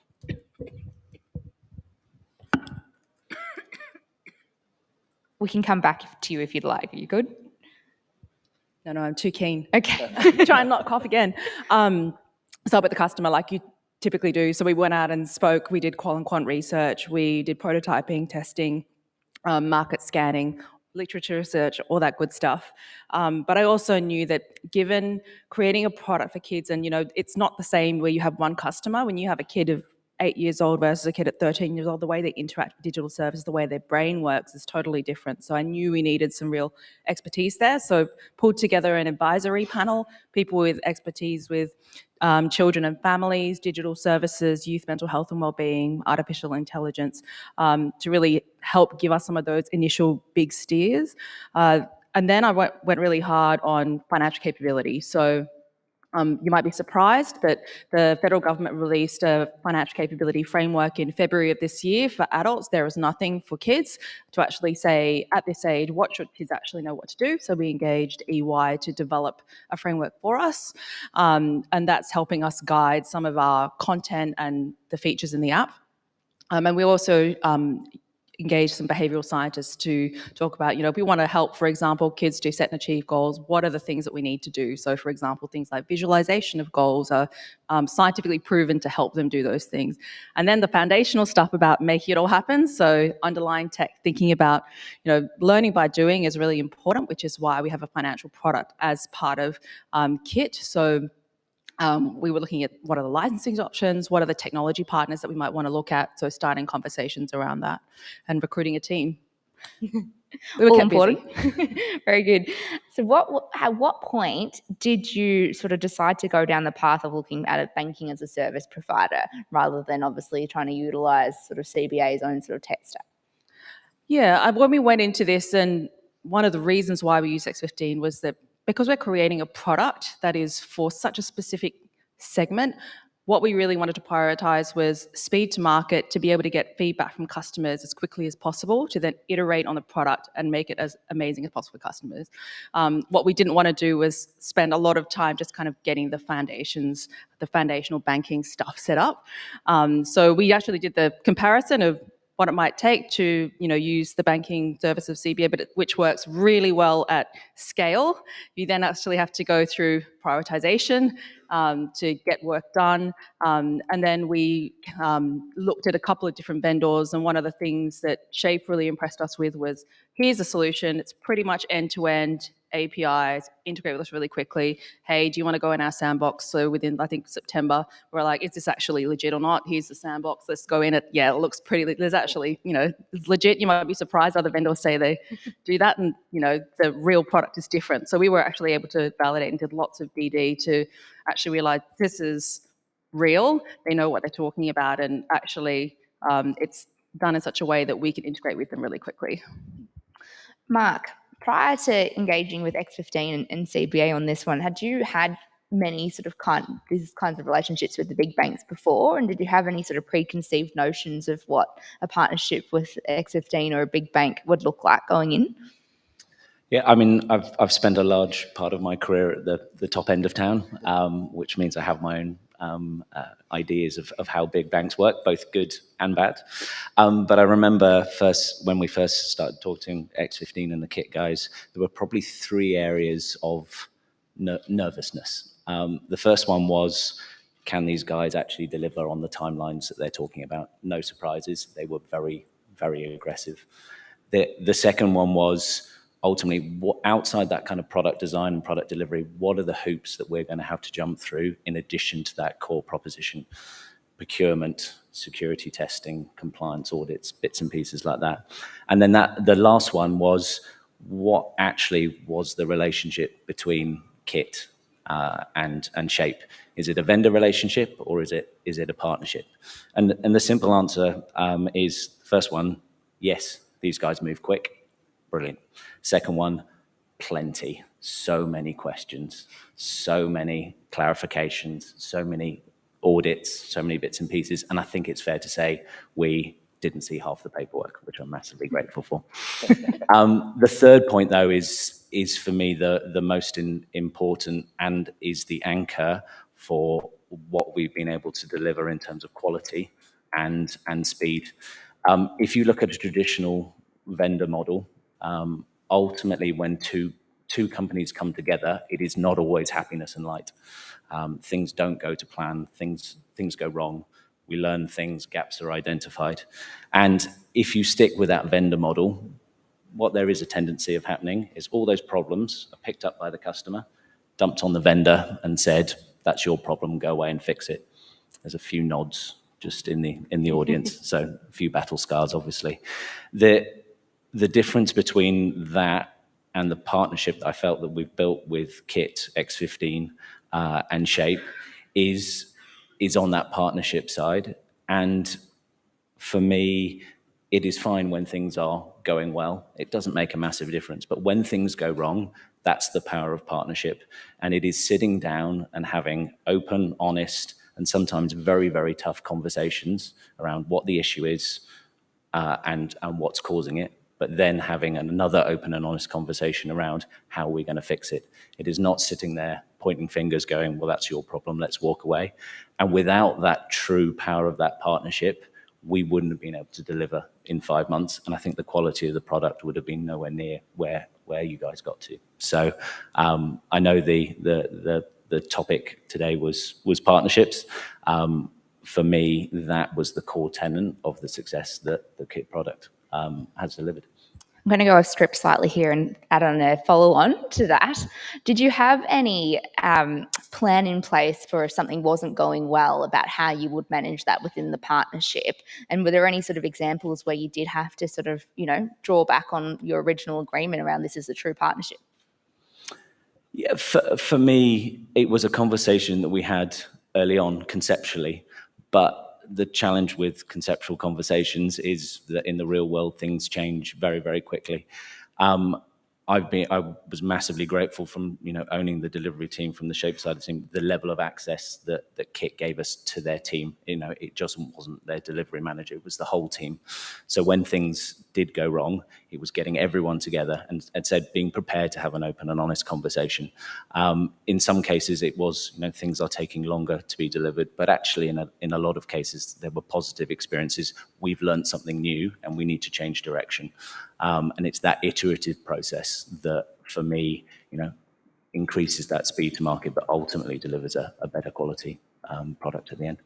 We can come back to you if you'd like. Are you good? No, I'm too keen. Okay. Try and not cough again. Start with the customer like you typically do. So we went out and spoke. We did qual and quant research. We did prototyping, testing, market scanning, literature research, all that good stuff. But I also knew that given creating a product for kids, and it's not the same where you have one customer. When you have a kid of 8 years old versus a kid at 13 years old, the way they interact with digital services, the way their brain works is totally different. So I knew we needed some real expertise there. So pulled together an advisory panel, people with expertise with children and families, digital services, youth mental health and wellbeing, artificial intelligence, to really help give us some of those initial big steers. And then I went really hard on financial capability. So you might be surprised, but the federal government released a financial capability framework in February of this year for adults. There is nothing for kids to actually say, at this age, what should kids actually know what to do? So we engaged EY to develop a framework for us, and that's helping us guide some of our content and the features in the app. And we also engage some behavioural scientists to talk about, if we want to help, for example, kids to set and achieve goals, what are the things that we need to do? So, for example, things like visualization of goals are scientifically proven to help them do those things. And then the foundational stuff about making it all happen. So underlying tech, thinking about, learning by doing is really important, which is why we have a financial product as part of Kit. So we were looking at what are the licensing options, what are the technology partners that we might want to look at, so starting conversations around that and recruiting a team. We were all kept important. busy. Very good. So at what point did you sort of decide to go down the path of looking at a banking as a service provider rather than obviously trying to utilise sort of CBA's own sort of tech stack? Yeah, when we went into this, and one of the reasons why we used X15 was that because we're creating a product that is for such a specific segment, what we really wanted to prioritize was speed to market, to be able to get feedback from customers as quickly as possible, to then iterate on the product and make it as amazing as possible for customers. What we didn't want to do was spend a lot of time just kind of getting the foundations, the foundational banking stuff set up. So we actually did the comparison of what it might take to, use the banking service of CBA, but which works really well at scale. You then actually have to go through prioritization to get work done. And then we looked at a couple of different vendors, and one of the things that Shape really impressed us with was, here's a solution. It's pretty much end-to-end APIs, integrate with us really quickly. Hey, do you want to go in our sandbox? So within, I think, September, we're like, is this actually legit or not? Here's the sandbox. Let's go in it. Yeah, it looks pretty. There's actually, it's legit. You might be surprised other vendors say they do that, and the real product is different. So we were actually able to validate and did lots of DD to actually realize this is real. They know what they're talking about, and actually, it's done in such a way that we can integrate with them really quickly. Mark, prior to engaging with X15 and CBA on this one, had you had many sort of these kinds of relationships with the big banks before? And did you have any sort of preconceived notions of what a partnership with X15 or a big bank would look like going in? Yeah, I mean, I've spent a large part of my career at the top end of town, which means I have my own ideas of how big banks work, both good and bad. But I remember when we first started talking X15 and the Kit guys, there were probably 3 areas of nervousness. The first one was, can these guys actually deliver on the timelines that they're talking about? No surprises. They were very, very aggressive. The second one was, ultimately, outside that kind of product design and product delivery, what are the hoops that we're going to have to jump through in addition to that core proposition? Procurement, security testing, compliance audits, bits and pieces like that. And then the last one was, what actually was the relationship between Kit and Shape? Is it a vendor relationship, or is it a partnership? And the simple answer is, first one, yes, these guys move quick. Brilliant. Second one, plenty. So many questions, so many clarifications, so many audits, so many bits and pieces. And I think it's fair to say we didn't see half the paperwork, which I'm massively grateful for. The third point, though, is for me the most important, and is the anchor for what we've been able to deliver in terms of quality and speed. If you look at a traditional vendor model, ultimately, when two companies come together, it is not always happiness and light. Things don't go to plan. Things go wrong. We learn things. Gaps are identified. And if you stick with that vendor model, what there is a tendency of happening is all those problems are picked up by the customer, dumped on the vendor, and said, "That's your problem. Go away and fix it." There's a few nods just in the audience, so a few battle scars, obviously. The difference between that and the partnership that I felt that we've built with Kit, X15, and Shape is on that partnership side. And for me, it is fine when things are going well. It doesn't make a massive difference. But when things go wrong, that's the power of partnership. And it is sitting down and having open, honest, and sometimes very, very tough conversations around what the issue is and what's causing it, but then having another open and honest conversation around how we're going to fix it. It is not sitting there pointing fingers going, well, that's your problem, let's walk away. And without that true power of that partnership, we wouldn't have been able to deliver in 5 months. And I think the quality of the product would have been nowhere near where you guys got to. So I know the topic today was partnerships. For me, that was the core tenet of the success that the Kit product has delivered. I'm going to go off script slightly here and add on a follow-on to that. Did you have any plan in place for if something wasn't going well about how you would manage that within the partnership? And were there any sort of examples where you did have to sort of, draw back on your original agreement around this is a true partnership? Yeah, for me, it was a conversation that we had early on conceptually, but the challenge with conceptual conversations is that in the real world, things change very, very quickly. I was massively grateful from owning the delivery team from the Shape side of the team, the level of access that Kit gave us to their team. It just wasn't their delivery manager; it was the whole team. So when things did go wrong, it was getting everyone together and said being prepared to have an open and honest conversation. In some cases, it was things are taking longer to be delivered, but actually in a lot of cases there were positive experiences. We've learned something new, and we need to change direction. And it's that iterative process that, for me, increases that speed to market, but ultimately delivers a better quality product at the end.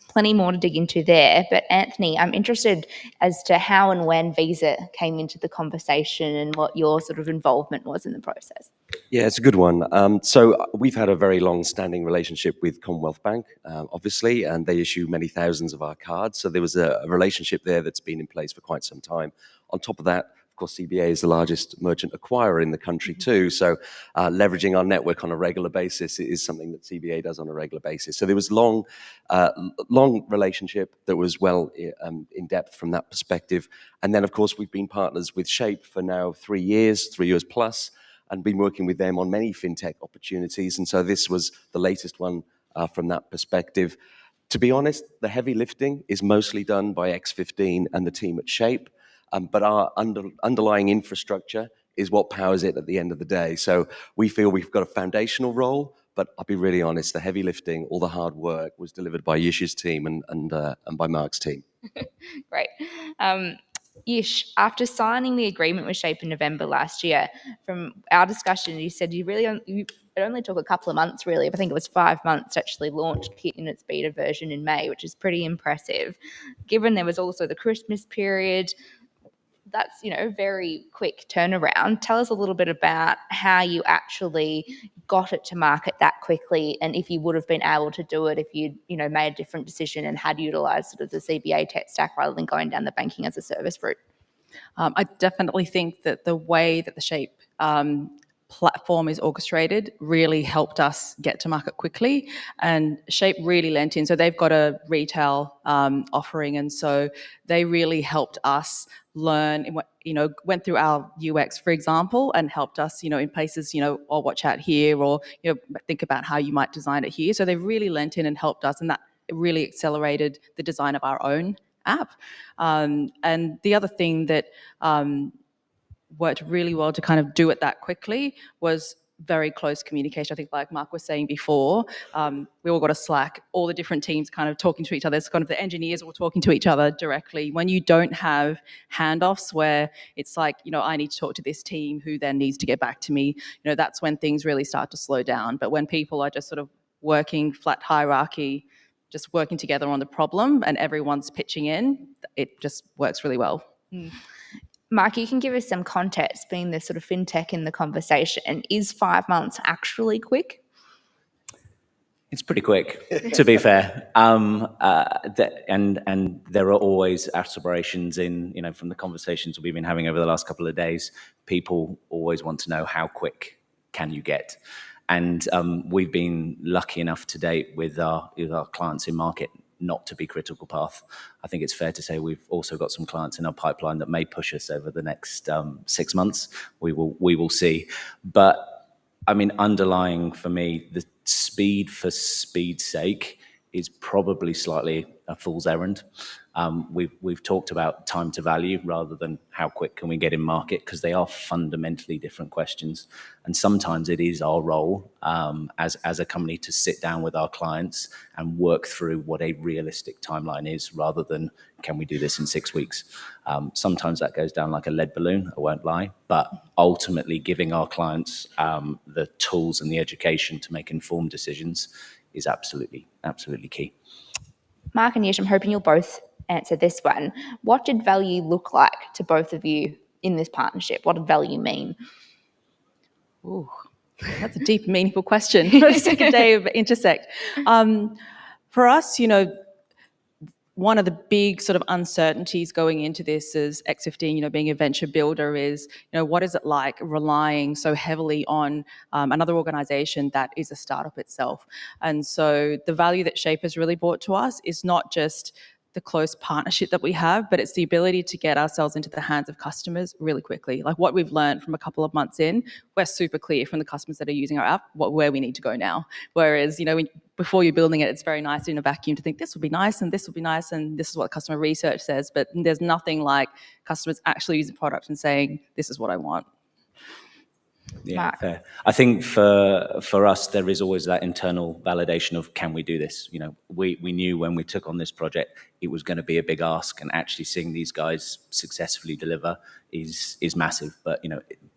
Plenty more to dig into there. But Anthony, I'm interested as to how and when Visa came into the conversation and what your sort of involvement was in the process. Yeah, it's a good one. So we've had a very long-standing relationship with Commonwealth Bank, obviously, and they issue many thousands of our cards. So there was a relationship there that's been in place for quite some time. On top of that, of course, CBA is the largest merchant acquirer in the country too. So leveraging our network on a regular basis is something that CBA does on a regular basis. So there was long relationship that was well in depth from that perspective. And then, of course, we've been partners with Shape for now 3 years plus, and been working with them on many FinTech opportunities. And so this was the latest one from that perspective. To be honest, the heavy lifting is mostly done by X15 and the team at Shape, but our underlying infrastructure is what powers it at the end of the day. So we feel we've got a foundational role, but I'll be really honest, the heavy lifting, all the hard work was delivered by Yish's team and by Mark's team. Great. Yish, after signing the agreement with Shape in November last year, from our discussion, you said it only took a couple of months, really. I think it was 5 months to actually launch Kit in its beta version in May, which is pretty impressive. Given there was also the Christmas period, that's very quick turnaround. Tell us a little bit about how you actually got it to market that quickly, and if you would have been able to do it if you'd made a different decision and had utilized sort of the CBA tech stack rather than going down the banking as a service route. I definitely think that the way that the Shape platform is orchestrated really helped us get to market quickly, and Shape really lent in. So they've got a retail offering, and so they really helped us learn, went through our UX, for example, and helped us, in places, or watch out here, or, think about how you might design it here. So they really lent in and helped us, and that really accelerated the design of our own app. And the other thing that worked really well to kind of do it that quickly was very close communication. I think, like Mark was saying before, we all got a Slack, all the different teams kind of talking to each other. It's kind of the engineers all talking to each other directly. When you don't have handoffs where it's like, I need to talk to this team who then needs to get back to me, that's when things really start to slow down. But when people are just sort of working flat hierarchy, just working together on the problem and everyone's pitching in, it just works really well. Mark, you can give us some context, being the sort of FinTech in the conversation. Is 5 months actually quick? It's pretty quick, to be fair. And there are always aspirations from the conversations we've been having over the last couple of days. People always want to know how quick can you get. And we've been lucky enough to date with our clients in market not to be critical path. I think it's fair to say we've also got some clients in our pipeline that may push us over the next 6 months. We will see. But I mean, underlying for me, the speed for speed's sake is probably slightly a fool's errand. We've talked about time to value rather than how quick can we get in market, because they are fundamentally different questions. And sometimes it is our role as a company to sit down with our clients and work through what a realistic timeline is, rather than can we do this in 6 weeks. Sometimes that goes down like a lead balloon, I won't lie, but ultimately giving our clients the tools and the education to make informed decisions is absolutely key. Mark and Yish, I'm hoping you'll both answer this one. What did value look like to both of you in this partnership? What did value mean? Ooh, that's a deep, meaningful question for the second day of Intersekt. For us, one of the big sort of uncertainties going into this as X15, being a venture builder is, what is it like relying so heavily on another organization that is a startup itself? And so the value that Shape has really brought to us is not just the close partnership that we have, but it's the ability to get ourselves into the hands of customers really quickly. Like what we've learned from a couple of months in, we're super clear from the customers that are using our app where we need to go now. Whereas, before you're building it, it's very nice in a vacuum to think this would be nice and this would be nice and this is what customer research says, but there's nothing like customers actually using the product and saying, this is what I want. Yeah, Mark. fair. I think for us, there is always that internal validation of, can we do this? We knew when we took on this project, it was going to be a big ask, and actually seeing these guys successfully deliver is massive. But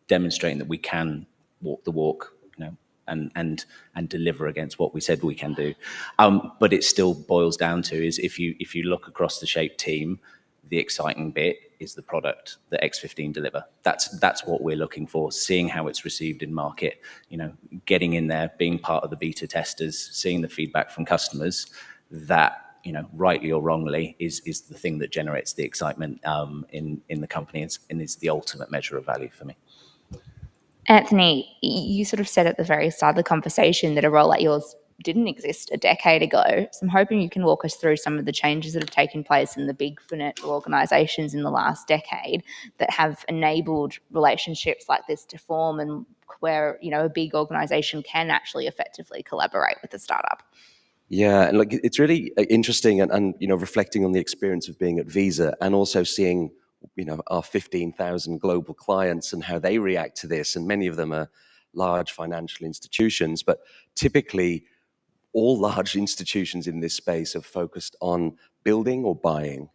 demonstrating that we can walk the walk, and deliver against what we said we can do. But it still boils down to is if you look across the Shape team, the exciting bit is the product that X15 deliver. That's what we're looking for, seeing how it's received in market, getting in there, being part of the beta testers, seeing the feedback from customers. That, rightly or wrongly, is the thing that generates the excitement in the company, and is the ultimate measure of value for me. Anthony, you sort of said at the very start of the conversation that a role like yours didn't exist a decade ago. So I'm hoping you can walk us through some of the changes that have taken place in the big financial organisations in the last decade that have enabled relationships like this to form, and where a big organisation can actually effectively collaborate with a startup. Yeah, and look, it's really interesting, and reflecting on the experience of being at Visa, and also seeing our 15,000 global clients and how they react to this, and many of them are large financial institutions, but typically all large institutions in this space are focused on building or buying.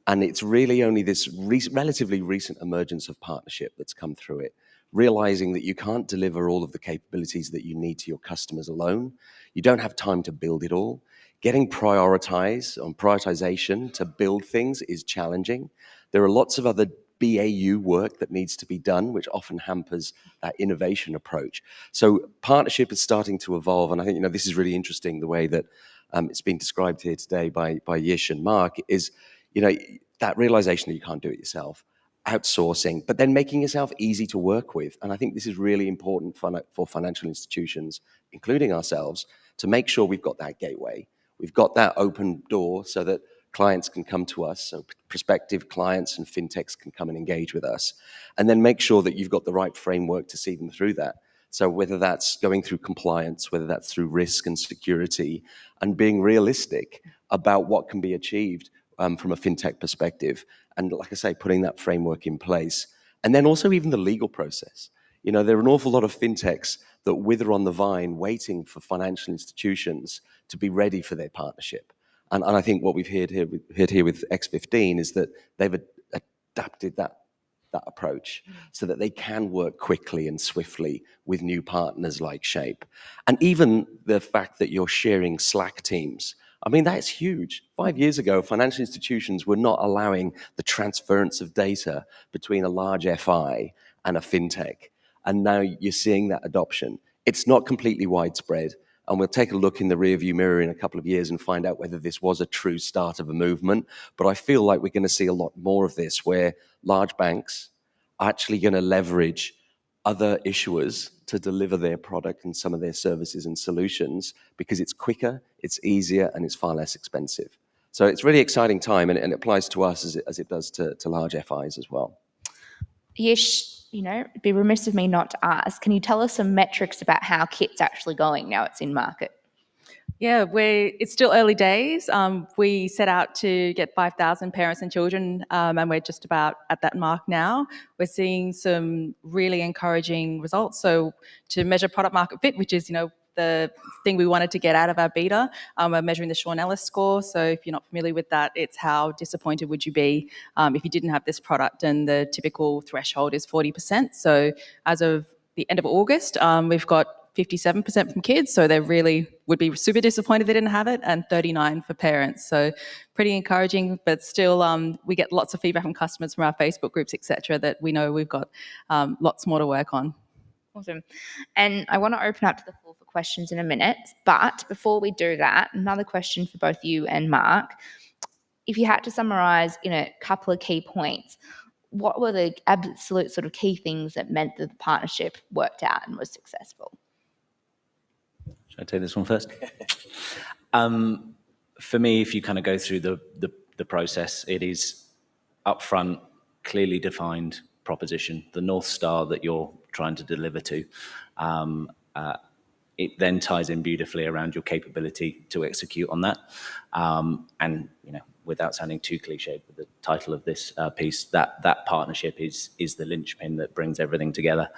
And it's really only this relatively recent emergence of partnership that's come through it, realizing that you can't deliver all of the capabilities that you need to your customers alone. You don't have time to build it all. Getting prioritization to build things is challenging. There are lots of other BAU work that needs to be done, which often hampers that innovation approach. So partnership is starting to evolve, and I think this is really interesting, the way that it's been described here today by Yish and Mark, is that realization that you can't do it yourself, outsourcing, but then making yourself easy to work with. And I think this is really important for financial institutions, including ourselves, to make sure we've got that gateway. We've got that open door so that clients can come to us, so prospective clients and fintechs can come and engage with us, and then make sure that you've got the right framework to see them through that. So whether that's going through compliance, whether that's through risk and security, and being realistic about what can be achieved from a fintech perspective, and like I say, putting that framework in place. And then also even the legal process. There are an awful lot of fintechs that wither on the vine, waiting for financial institutions to be ready for their partnership. And I think what we've heard here with X15 is that they've adapted that approach so that they can work quickly and swiftly with new partners like Shape. And even the fact that you're sharing Slack teams, I mean, that's huge. 5 years ago, financial institutions were not allowing the transference of data between a large FI and a fintech. And now you're seeing that adoption. It's not completely widespread. And we'll take a look in the rearview mirror in a couple of years and find out whether this was a true start of a movement. But I feel like we're going to see a lot more of this, where large banks are actually going to leverage other issuers to deliver their product and some of their services and solutions, because it's quicker, it's easier, and it's far less expensive. So it's a really exciting time, and it applies to us as it does to large FIs as well. Yish, it'd be remiss of me not to ask, can you tell us some metrics about how Kit's actually going now it's in market? Yeah, it's still early days. We set out to get 5,000 parents and children, and we're just about at that mark now. We're seeing some really encouraging results. So to measure product market fit, which is, the thing we wanted to get out of our beta, we're measuring the Sean Ellis score. So if you're not familiar with that, it's how disappointed would you be if you didn't have this product, and the typical threshold is 40%. So as of the end of August, we've got 57% from kids, so they really would be super disappointed if they didn't have it, and 39% for parents. So pretty encouraging, but still we get lots of feedback from customers from our Facebook groups, etc., that we know we've got lots more to work on. Awesome. And I want to open up to the floor for questions in a minute, but before we do that, another question for both you and Mark. If you had to summarise in a couple of key points, what were the absolute sort of key things that meant that the partnership worked out and was successful? Should I take this one first? For me, if you kind of go through the the process. It is upfront, clearly defined proposition, the North Star that you're trying to deliver to. It then ties in beautifully around your capability to execute on that. And without sounding too cliched with the title of this piece, that partnership is the linchpin that brings everything together.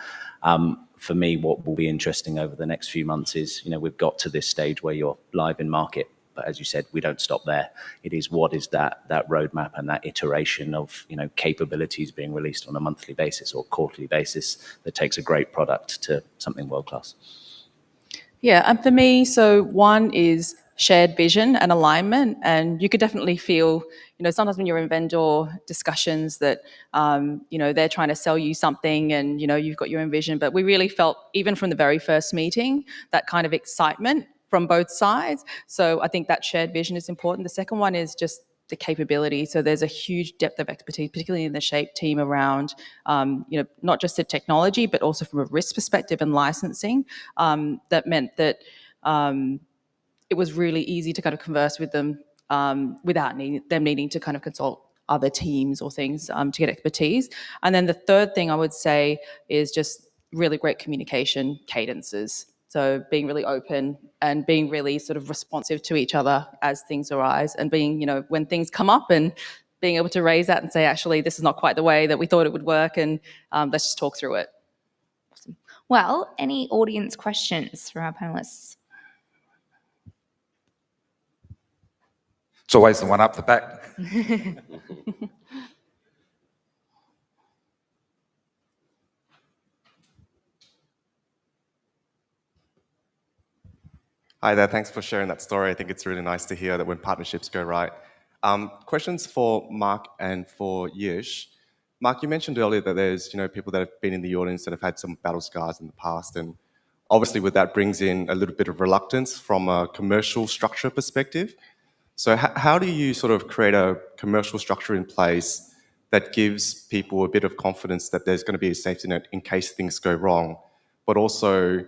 For me, what will be interesting over the next few months is, we've got to this stage where you're live in market. But as you said, we don't stop there. It is what is that roadmap and that iteration of capabilities being released on a monthly basis or quarterly basis that takes a great product to something world class. Yeah, and for me, so one is shared vision and alignment, and you could definitely feel, sometimes when you're in vendor discussions that, they're trying to sell you something, and you've got your own vision. But we really felt, even from the very first meeting, that kind of excitement from both sides. So I think that shared vision is important. The second one is just the capability. So there's a huge depth of expertise, particularly in the Shape team around, not just the technology, but also from a risk perspective and licensing. That meant that it was really easy to kind of converse with them without them needing to kind of consult other teams or things to get expertise. And then the third thing I would say is just really great communication cadences. So being really open and being really sort of responsive to each other as things arise, and being, when things come up, and being able to raise that and say, actually, this is not quite the way that we thought it would work, and let's just talk through it. Well, any audience questions for our panelists? It's always the one up the back. Hi there, thanks for sharing that story. I think it's really nice to hear that when partnerships go right. Questions for Mark and for Yish. Mark, you mentioned earlier that there's people that have been in the audience that have had some battle scars in the past, and obviously with that brings in a little bit of reluctance from a commercial structure perspective. So how do you sort of create a commercial structure in place that gives people a bit of confidence that there's going to be a safety net in case things go wrong, but also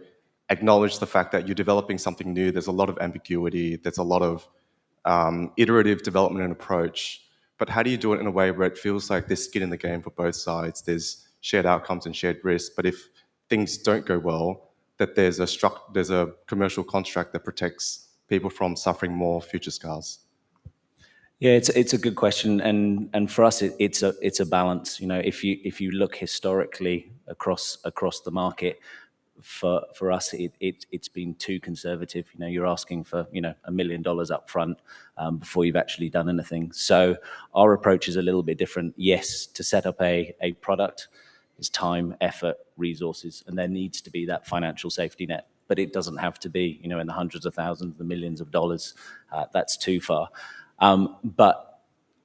acknowledge the fact that you're developing something new, there's a lot of ambiguity, there's a lot of iterative development and approach, but how do you do it in a way where it feels like there's skin in the game for both sides, there's shared outcomes and shared risks, but if things don't go well, that there's a commercial construct that protects people from suffering more future scars? Yeah, it's a good question, and for us, it's a balance. If you look historically across the market, for us, it's been too conservative. You're asking for $1 million up front before you've actually done anything. So our approach is a little bit different. Yes, to set up a product is time, effort, resources, and there needs to be that financial safety net. But it doesn't have to be in the hundreds of thousands, the millions of dollars. That's too far. But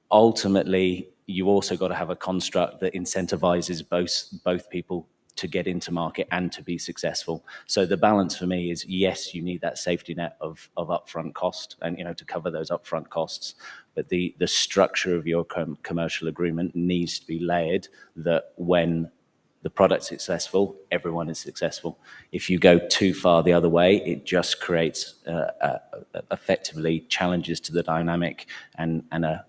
ultimately, you also got to have a construct that incentivizes both people to get into market and to be successful. So the balance for me is, yes, you need that safety net of upfront cost and to cover those upfront costs, but the structure of your commercial agreement needs to be layered that when the product's successful, everyone is successful. If you go too far the other way, it just creates effectively challenges to the dynamic and a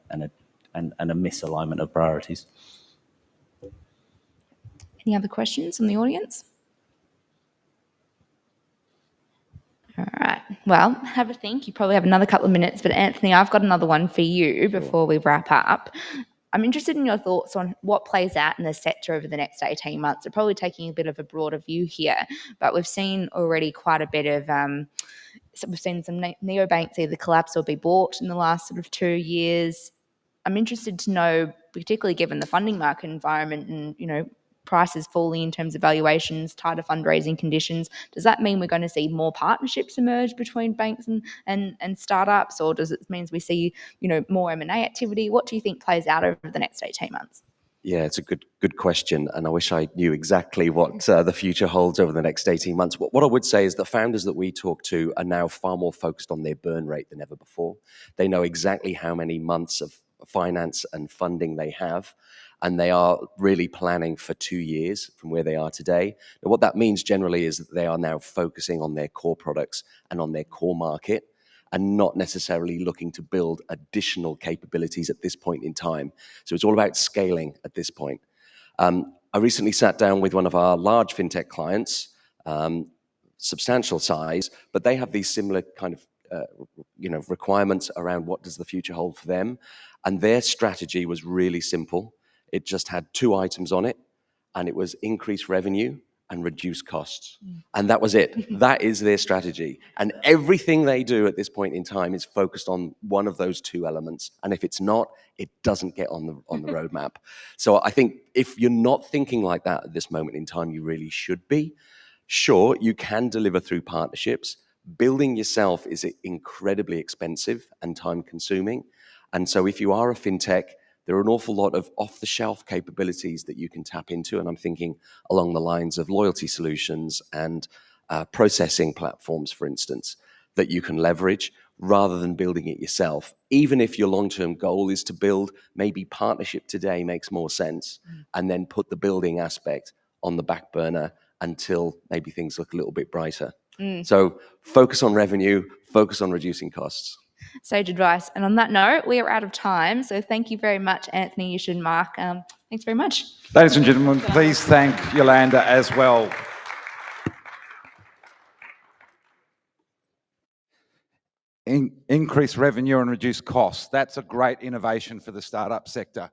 misalignment of priorities. Any other questions from the audience? All right. Well, have a think. You probably have another couple of minutes, but Anthony, I've got another one for you before we wrap up. I'm interested in your thoughts on what plays out in the sector over the next 18 months. We're probably taking a bit of a broader view here, but we've seen already quite a bit of, so we've seen some neobanks either collapse or be bought in the last sort of 2 years. I'm interested to know, particularly given the funding market environment and, prices falling in terms of valuations, tighter fundraising conditions, does that mean we're going to see more partnerships emerge between banks and startups, or does it mean we see, more M&A activity? What do you think plays out over the next 18 months? Yeah, it's a good question, and I wish I knew exactly what the future holds over the next 18 months. What I would say is the founders that we talk to are now far more focused on their burn rate than ever before. They know exactly how many months of finance and funding they have, and they are really planning for 2 years from where they are today. And what that means generally is that they are now focusing on their core products and on their core market. and not necessarily looking to build additional capabilities at this point in time. So it's all about scaling at this point. I recently sat down with one of our large FinTech clients, substantial size, but they have these similar kind of requirements around what does the future hold for them. And their strategy was really simple. It just had 2 items on it, and it was increase revenue and reduce costs. And that was it. That is their strategy. And everything they do at this point in time is focused on one of those 2 elements. And if it's not, it doesn't get on the roadmap. So I think if you're not thinking like that at this moment in time, you really should be. Sure, you can deliver through partnerships. Building yourself is incredibly expensive and time consuming. And so if you are a FinTech, there are an awful lot of off-the-shelf capabilities that you can tap into. And I'm thinking along the lines of loyalty solutions and processing platforms, for instance, that you can leverage rather than building it yourself. Even if your long-term goal is to build, maybe partnership today makes more sense, and then put the building aspect on the back burner until maybe things look a little bit brighter. So focus on revenue, focus on reducing costs. Sage advice. And on that note, we are out of time. So thank you very much, Anthony, Yish, and Mark. Thanks very much. Ladies and gentlemen, please thank Yolanda as well. Increase revenue and reduce costs. That's a great innovation for the startup sector.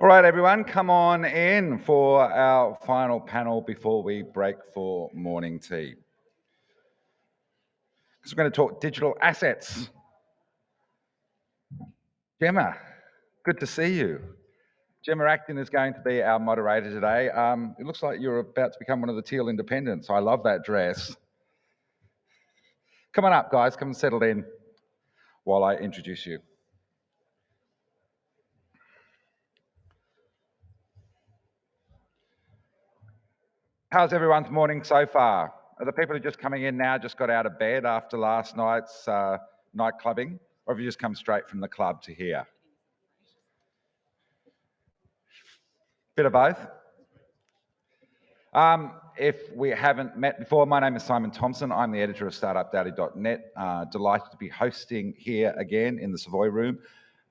All right, everyone, come on in for our final panel before we break for morning tea. Because we're going to talk digital assets. Gemma, good to see you. Gemma Acton is going to be our moderator today. It looks like you're about to become one of the Teal Independents. I love that dress. Come on up, guys. Come and settle in while I introduce you. How's everyone's morning so far? Are the people who are just coming in now just got out of bed after last night's night clubbing? Or have you just come straight from the club to here? Bit of both. If we haven't met before, my name is Simon Thompson. I'm the editor of startupdaily.net. Delighted to be hosting here again in the Savoy Room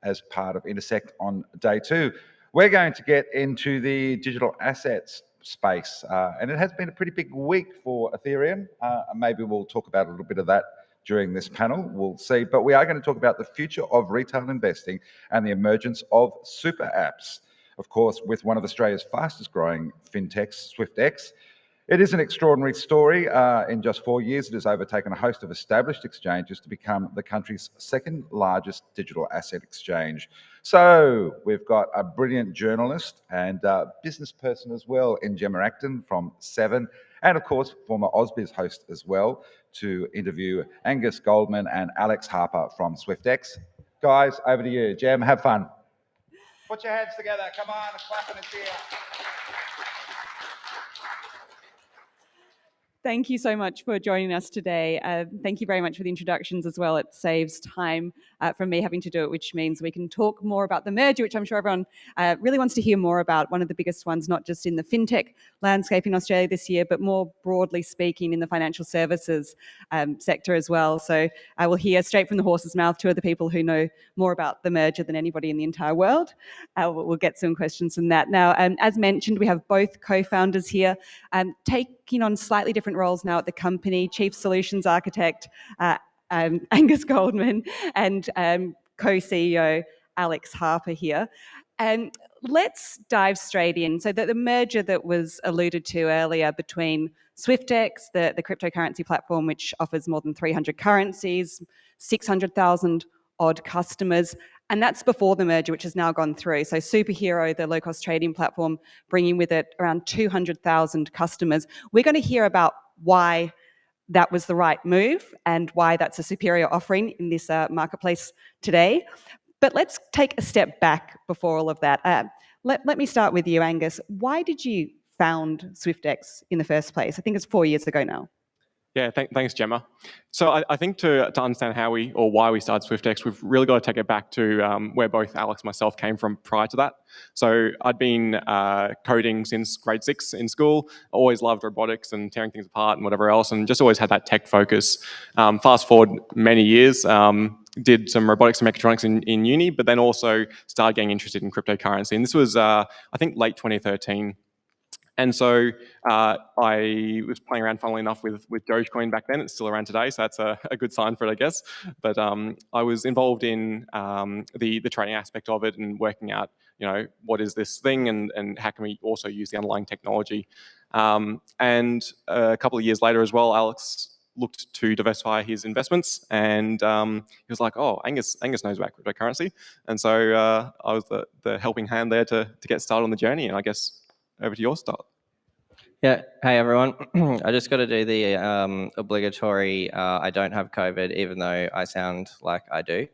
as part of Intersekt on day 2. We're going to get into the digital assets space, and it has been a pretty big week for Ethereum. Maybe we'll talk about a little bit of that during this panel, we'll see. But we are going to talk about the future of retail investing and the emergence of super apps. Of course, with one of Australia's fastest growing fintechs, SwiftX. It is an extraordinary story. In just 4 years, it has overtaken a host of established exchanges to become the country's 2nd largest digital asset exchange. So we've got a brilliant journalist and business person as well in Gemma Acton from Seven, and of course, former AusBiz host as well, to interview Angus Goldman and Alex Harper from SwiftX. Guys, over to you. Gem, have fun. Put your hands together. Come on, clap and a cheer. Thank you so much for joining us today. Thank you very much for the introductions as well. It saves time from me having to do it, which means we can talk more about the merger, which I'm sure everyone really wants to hear more about. One of the biggest ones, not just in the fintech landscape in Australia this year, but more broadly speaking in the financial services sector as well. So I will hear straight from the horse's mouth 2 of the people who know more about the merger than anybody in the entire world. We'll get some questions from that. Now, as mentioned, we have both co-founders here taking on slightly different roles now at the company. Chief Solutions Architect Angus Goldman and co-CEO Alex Harper here. And let's dive straight in. So the merger that was alluded to earlier between SwiftX, the cryptocurrency platform which offers more than 300 currencies, 600,000 odd customers, and that's before the merger, which has now gone through. So Superhero, the low-cost trading platform, bringing with it around 200,000 customers. We're going to hear about why that was the right move and why that's a superior offering in this marketplace today. But let's take a step back before all of that. Let me start with you, Angus. Why did you found SwiftX in the first place? I think it's 4 years ago now. Yeah, thanks, Gemma. So I think to understand how we or why we started SwiftX, we've really got to take it back to where both Alex and myself came from prior to that. So I'd been coding since grade 6 in school. I always loved robotics and tearing things apart and whatever else, and just always had that tech focus. Fast forward many years, did some robotics and mechatronics in uni, but then also started getting interested in cryptocurrency. And this was, I think, late 2013. And so I was playing around, funnily enough, with Dogecoin back then. It's still around today, so that's a good sign for it, I guess. But I was involved in the trading aspect of it and working out, what is this thing and how can we also use the underlying technology. And a couple of years later as well, Alex looked to diversify his investments, and he was like, "Oh, Angus knows about cryptocurrency," and so I was the helping hand there to get started on the journey. And I guess over to your start. Yeah. Hey, everyone. I just got to do the obligatory I don't have COVID, even though I sound like I do.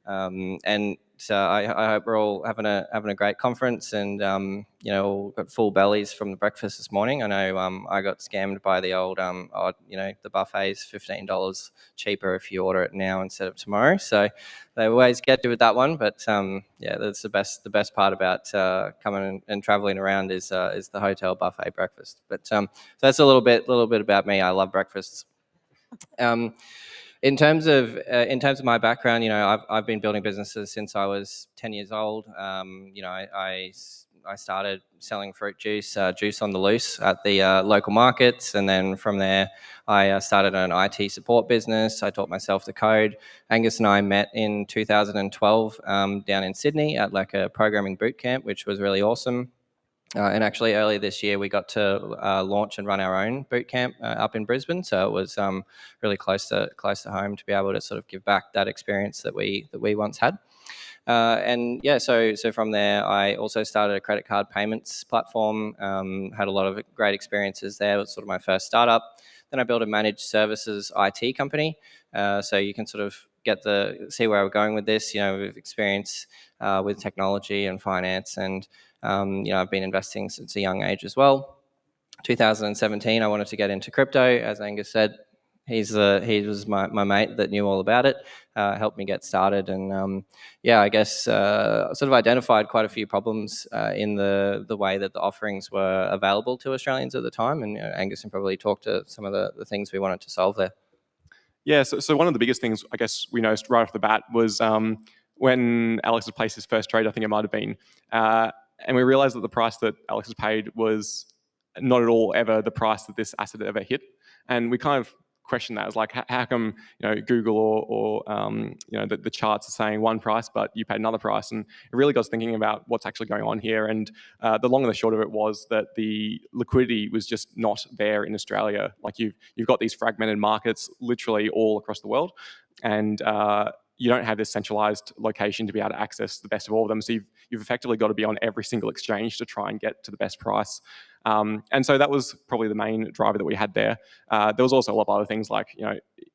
And so I hope we're all having a great conference and, all got full bellies from the breakfast this morning. I know I got scammed by the old, the buffet's $15 cheaper if you order it now instead of tomorrow. So they always get you with that one. But that's the best part about coming and traveling around is the hotel buffet breakfast. But so that's a little bit about me. I love breakfasts. In terms of my background, I've been building businesses since I was 10 years old. I started selling fruit juice on the loose at the local markets, and then from there, I started an IT support business. I taught myself to code. Angus and I met in 2012 down in Sydney at like a programming boot camp, which was really awesome. And actually, earlier this year, we got to launch and run our own boot camp up in Brisbane. So it was really close to home to be able to sort of give back that experience that we once had. So from there, I also started a credit card payments platform. Had a lot of great experiences there. It was sort of my first startup. Then I built a managed services IT company. So you can sort of see where we're going with this. We've experience with technology and finance, and I've been investing since a young age as well. 2017, I wanted to get into crypto. As Angus said, he was my mate that knew all about it, helped me get started, and I guess sort of identified quite a few problems in the way that the offerings were available to Australians at the time, and Angus can probably talk to some of the things we wanted to solve there. Yeah, so one of the biggest things I guess we noticed right off the bat was when Alex had placed his first trade, I think it might have been, and we realized that the price that Alex has paid was not at all ever the price that this asset ever hit. And we kind of questioned that. It was like, how come Google or the charts are saying one price, but you paid another price? And it really got us thinking about what's actually going on here. And the long and the short of it was that the liquidity was just not there in Australia. Like you've got these fragmented markets literally all across the world, and you don't have this centralized location to be able to access the best of all of them. So you've effectively got to be on every single exchange to try and get to the best price. And so that was probably the main driver that we had there. There was also a lot of other things like,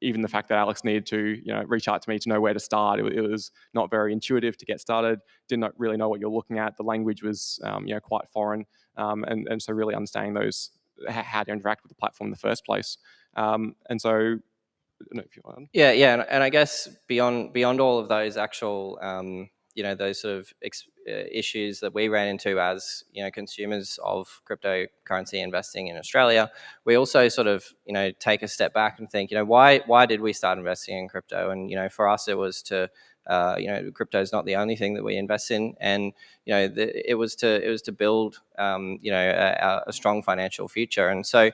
even the fact that Alex needed to, reach out to me to know where to start. It was not very intuitive to get started. Didn't really know what you're looking at. The language was, quite foreign. And so really understanding how to interact with the platform in the first place. And so, I don't know if you want. Yeah, and I guess beyond all of those actual, those sort of issues that we ran into as consumers of cryptocurrency investing in Australia, we also sort of take a step back and think, why did we start investing in crypto? And for us, it was to crypto is not the only thing that we invest in, and it was to build a strong financial future. And so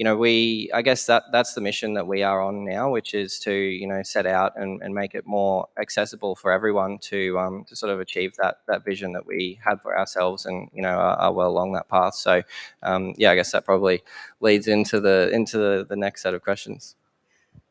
I guess that's the mission that we are on now, which is to set out and make it more accessible for everyone to sort of achieve that vision that we had for ourselves, and are well along that path. So I guess that probably leads into the next set of questions.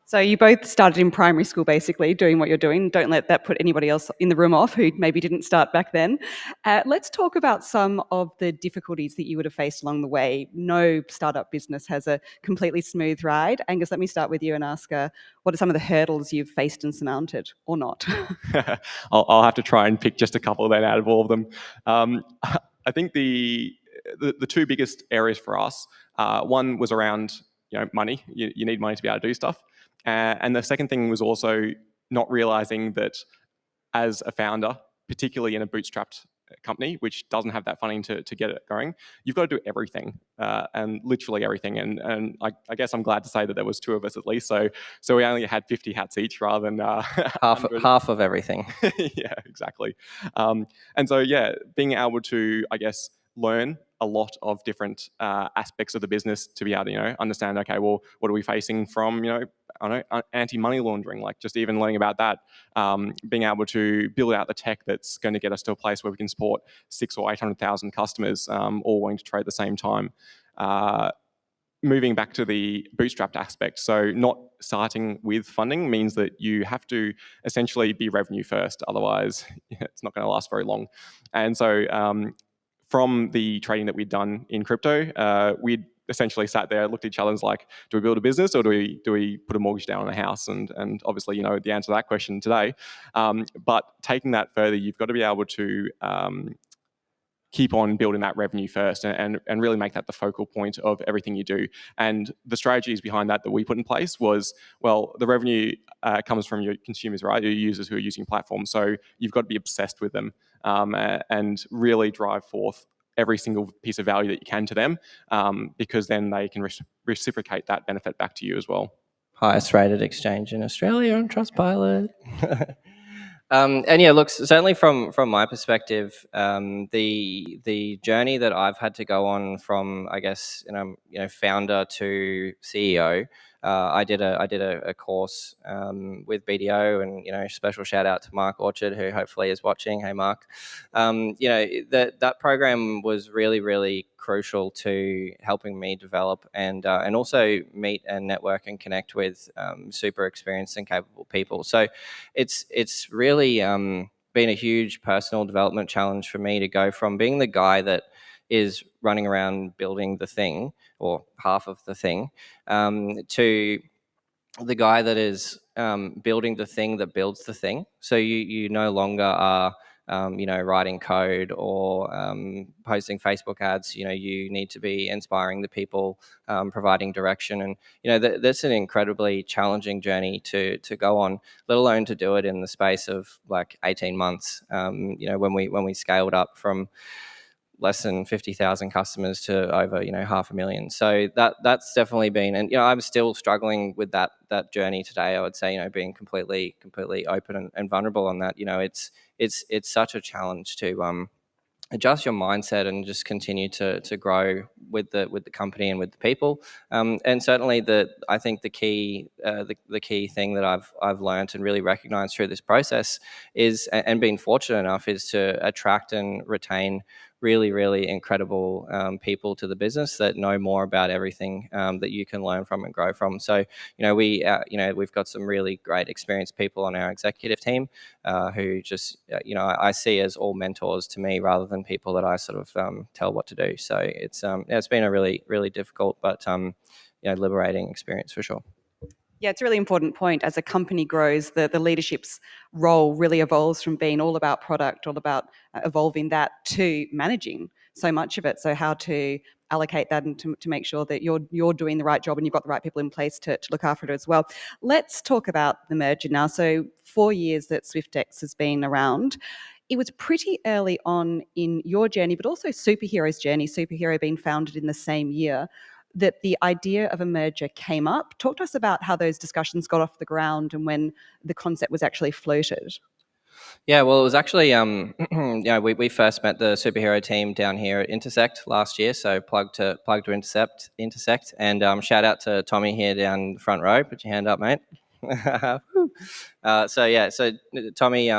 So you both started in primary school, basically, doing what you're doing. Don't let that put anybody else in the room off who maybe didn't start back then. Let's talk about some of the difficulties that you would have faced along the way. No startup business has a completely smooth ride. Angus, let me start with you and ask, what are some of the hurdles you've faced and surmounted, or not? I'll have to try and pick just a couple then out of all of them. I think the two biggest areas for us, one was around money. You need money to be able to do stuff. And the second thing was also not realizing that as a founder, particularly in a bootstrapped company, which doesn't have that funding to get it going, you've got to do everything, and literally everything. And I guess I'm glad to say that there was two of us at least, so we only had 50 hats each rather than half of everything. Yeah, exactly. And so being able to, I guess, learn a lot of different aspects of the business to be able to understand, okay, well, what are we facing from I don't know, anti-money laundering, like just even learning about that, being able to build out the tech that's going to get us to a place where we can support 600,000 or 800,000 customers all wanting to trade at the same time. Moving back to the bootstrapped aspect, so not starting with funding means that you have to essentially be revenue first, otherwise it's not going to last very long. And so from the trading that we'd done in crypto, we'd essentially sat there, looked at each other and was like, do we build a business or do we put a mortgage down on a house? And obviously, you know the answer to that question today. But taking that further, you've got to be able to keep on building that revenue first and really make that the focal point of everything you do. And the strategies behind that we put in place was, well, the revenue comes from your consumers, right? Your users who are using platforms. So you've got to be obsessed with them and really drive forth every single piece of value that you can to them, because then they can reciprocate that benefit back to you as well. Highest rated exchange in Australia on Trustpilot. And yeah, look, certainly from my perspective, the journey that I've had to go on from, I guess, founder to CEO. I did a course with BDO, and special shout out to Mark Orchard, who hopefully is watching. Hey, Mark. That program was really crucial to helping me develop and also meet and network and connect with super experienced and capable people. So it's really been a huge personal development challenge for me to go from being the guy that is running around building the thing or half of the thing to the guy that is building the thing that builds the thing. So you no longer are writing code or posting Facebook ads. You need to be inspiring the people, providing direction, and that's an incredibly challenging journey to go on, let alone to do it in the space of like 18 months. When we scaled up from less than 50,000 customers to over 500,000. So that's definitely been, and I'm still struggling with that journey today. I would say being completely open and vulnerable on that. It's such a challenge to adjust your mindset and just continue to grow with the company and with the people. And certainly I think the key thing that I've learned and really recognized through this process is, and being fortunate enough, is to attract and retain really incredible people to the business that know more about everything that you can learn from and grow from. So we've got some really great experienced people on our executive team who just I see as all mentors to me rather than people that I sort of tell what to do. So it's been a really difficult but liberating experience for sure. Yeah, it's a really important point. As a company grows, the leadership's role really evolves from being all about product, all about evolving that, to managing so much of it. So how to allocate that and to make sure that you're doing the right job and you've got the right people in place to look after it as well. Let's talk about the merger now. So 4 years that SwiftX has been around. It was pretty early on in your journey, but also Superhero's journey, Superhero being founded in the same year, that the idea of a merger came up. Talk to us about how those discussions got off the ground and when the concept was actually floated. Yeah, well, it was actually, we first met the superhero team down here at Intersekt last year. So plug to Intersekt, and shout out to Tommy here down the front row. Put your hand up, mate. So Tommy,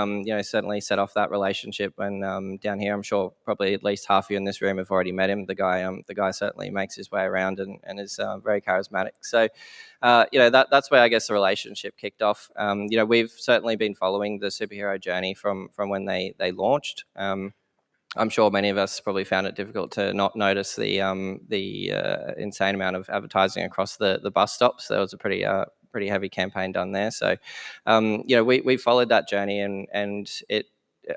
certainly set off that relationship when down here. I'm sure probably at least half of you in this room have already met him. The guy certainly makes his way around and is very charismatic. So, that's where I guess the relationship kicked off. We've certainly been following the superhero journey from when they launched. I'm sure many of us probably found it difficult to not notice the insane amount of advertising across the bus stops. There was a pretty heavy campaign done there. So, we followed that journey, and it,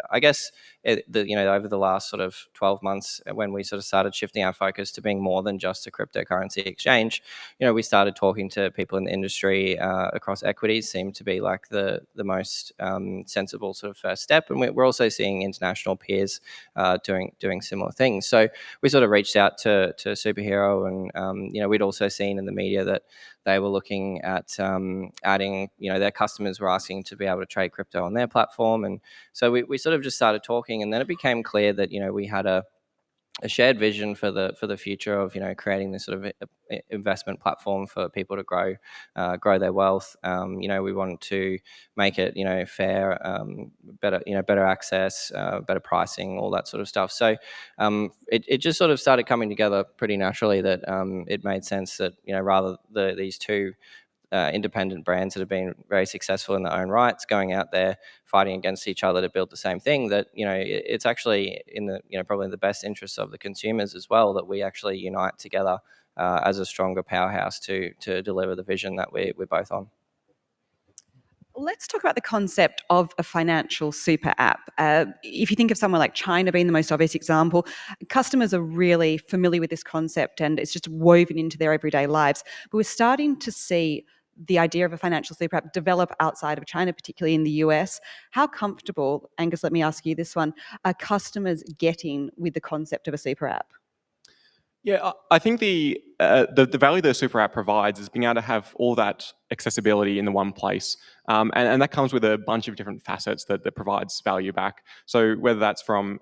I guess, over the last sort of 12 months, when we sort of started shifting our focus to being more than just a cryptocurrency exchange, we started talking to people in the industry across equities. Seemed to be like the most sensible sort of first step, and we're also seeing international peers doing similar things. So we sort of reached out to Superhero, and we'd also seen in the media that they were looking at adding, their customers were asking to be able to trade crypto on their platform, and so we sort of just started talking, and then it became clear that we had a shared vision for the future of creating this sort of investment platform for people to grow their wealth. We wanted to make it fair, better access, better pricing, all that sort of stuff. So it just sort of started coming together pretty naturally that it made sense that rather these two independent brands that have been very successful in their own rights, going out there fighting against each other to build the same thing, that it's actually in the probably in the best interests of the consumers as well, that we actually unite together as a stronger powerhouse to deliver the vision that we're both on. Let's talk about the concept of a financial super app. If you think of somewhere like China being the most obvious example, customers are really familiar with this concept and it's just woven into their everyday lives. But we're starting to see the idea of a financial super app develop outside of China, particularly in the US. How comfortable, Angus, let me ask you this one, are customers getting with the concept of a super app? Yeah, I think the value that a super app provides is being able to have all that accessibility in the one place, and that comes with a bunch of different facets that provides value back. So whether that's from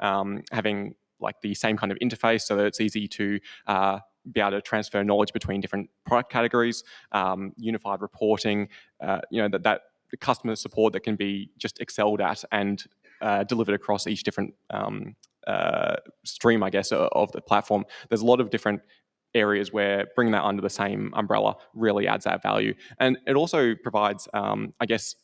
having like the same kind of interface, so that it's easy to be able to transfer knowledge between different product categories, unified reporting, that the customer support that can be just excelled at and delivered across each different stream, I guess, of the platform. There's a lot of different areas where bringing that under the same umbrella really adds that value. And it also provides, I guess,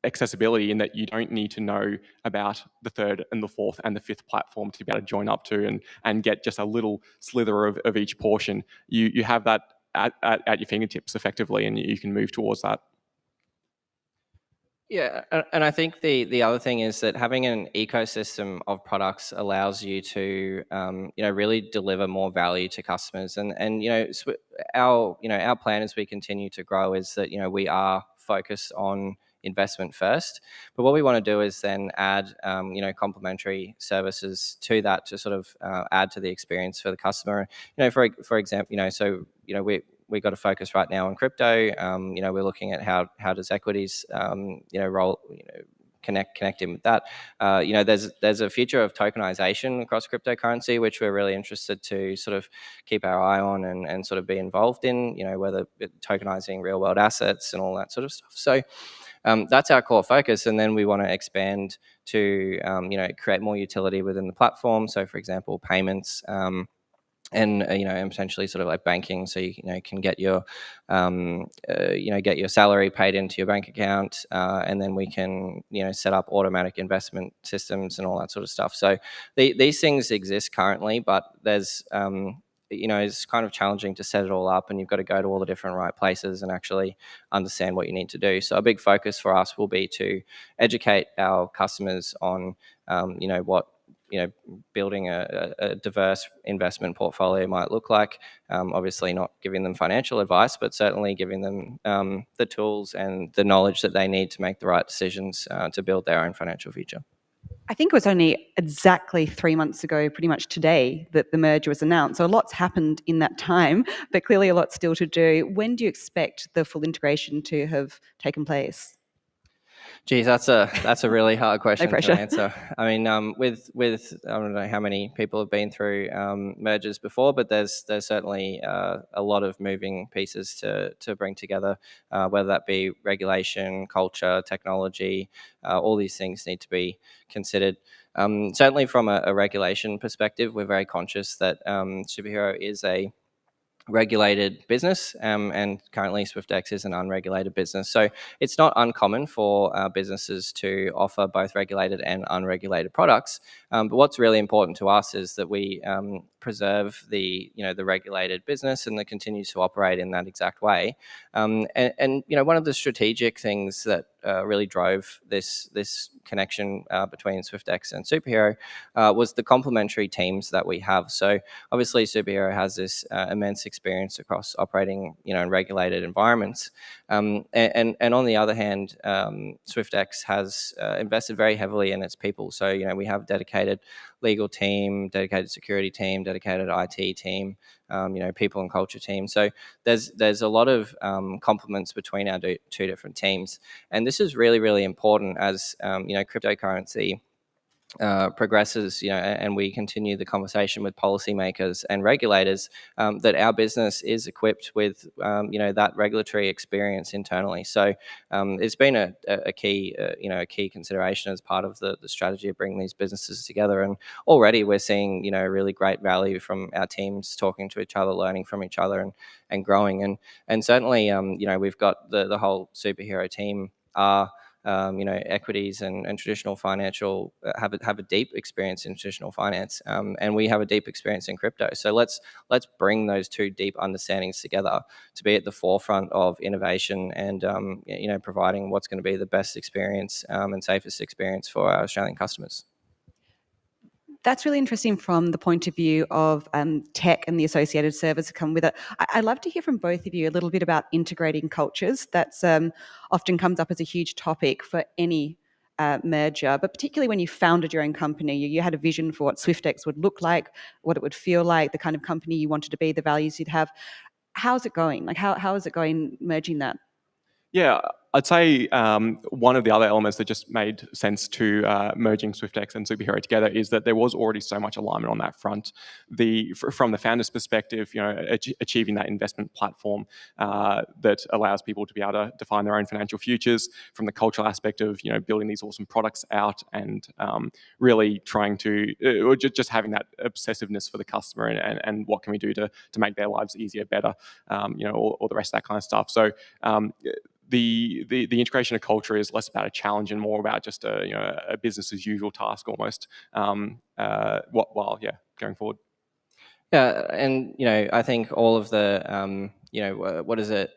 accessibility in that you don't need to know about the third and the fourth and the fifth platform to be able to join up to and get just a little slither of each portion. You have that at your fingertips effectively, and you can move towards that. Yeah, and I think the other thing is that having an ecosystem of products allows you to really deliver more value to customers, and our plan as we continue to grow is that we are focused on investment first, but what we want to do is then add complementary services to that to sort of add to the experience for the customer. For example, we got to focus right now on crypto. We're looking at how does equities, connect in with that. There's a future of tokenization across cryptocurrency, which we're really interested to sort of keep our eye on and sort of be involved in. Whether tokenizing real world assets and all that sort of stuff. So that's our core focus, and then we want to expand to create more utility within the platform. So, for example, payments. And potentially sort of like banking, so you can get your get your salary paid into your bank account, and then we can set up automatic investment systems and all that sort of stuff. So these things exist currently, but there's it's kind of challenging to set it all up, and you've got to go to all the different right places and actually understand what you need to do. So a big focus for us will be to educate our customers on what building a diverse investment portfolio might look like. Obviously not giving them financial advice, but certainly giving them the tools and the knowledge that they need to make the right decisions to build their own financial future. I think it was only exactly 3 months ago, pretty much today, that the merger was announced. So a lot's happened in that time, but clearly a lot still to do. When do you expect the full integration to have taken place? Geez, that's a really hard question to pressure. answer. I mean, with I don't know how many people have been through mergers before, but there's certainly a lot of moving pieces to bring together, whether that be regulation, culture, technology. All these things need to be considered. Certainly, from a regulation perspective, we're very conscious that Superhero is a regulated business, and currently SwiftX is an unregulated business. So it's not uncommon for businesses to offer both regulated and unregulated products. But what's really important to us is that we preserve the regulated business and that continues to operate in that exact way. And one of the strategic things that really drove this connection between SwiftX and Superhero was the complementary teams that we have. So obviously, Superhero has this immense experience across operating, in regulated environments, and on the other hand, SwiftX has invested very heavily in its people. So we have dedicated legal team, dedicated security team, dedicated IT team, people and culture team. So there's a lot of complements between our two different teams, and this is really, really important as cryptocurrency progresses, and we continue the conversation with policymakers and regulators, that our business is equipped with, that regulatory experience internally. So it's been a key, a key consideration as part of the strategy of bringing these businesses together. And already we're seeing, really great value from our teams talking to each other, learning from each other, and growing. And certainly, we've got the whole Superhero team are equities and traditional financial have a deep experience in traditional finance, and we have a deep experience in crypto. So let's bring those two deep understandings together to be at the forefront of innovation and providing what's going to be the best experience and safest experience for our Australian customers. That's really interesting from the point of view of tech and the associated services that come with it. I'd love to hear from both of you a little bit about integrating cultures. That's often comes up as a huge topic for any merger, but particularly when you founded your own company, you had a vision for what SwiftX would look like, what it would feel like, the kind of company you wanted to be, the values you'd have. How's it going? Like, how is it going merging that? Yeah, I'd say one of the other elements that just made sense to merging SwiftX and Superhero together is that there was already so much alignment on that front. From the founder's perspective, achieving that investment platform that allows people to be able to define their own financial futures. From the cultural aspect of building these awesome products out and really trying to or just having that obsessiveness for the customer and what can we do to make their lives easier, better, all the rest of that kind of stuff. So. The integration of culture is less about a challenge and more about just a business as usual task almost. Going forward. Yeah, and I think all of the what is it?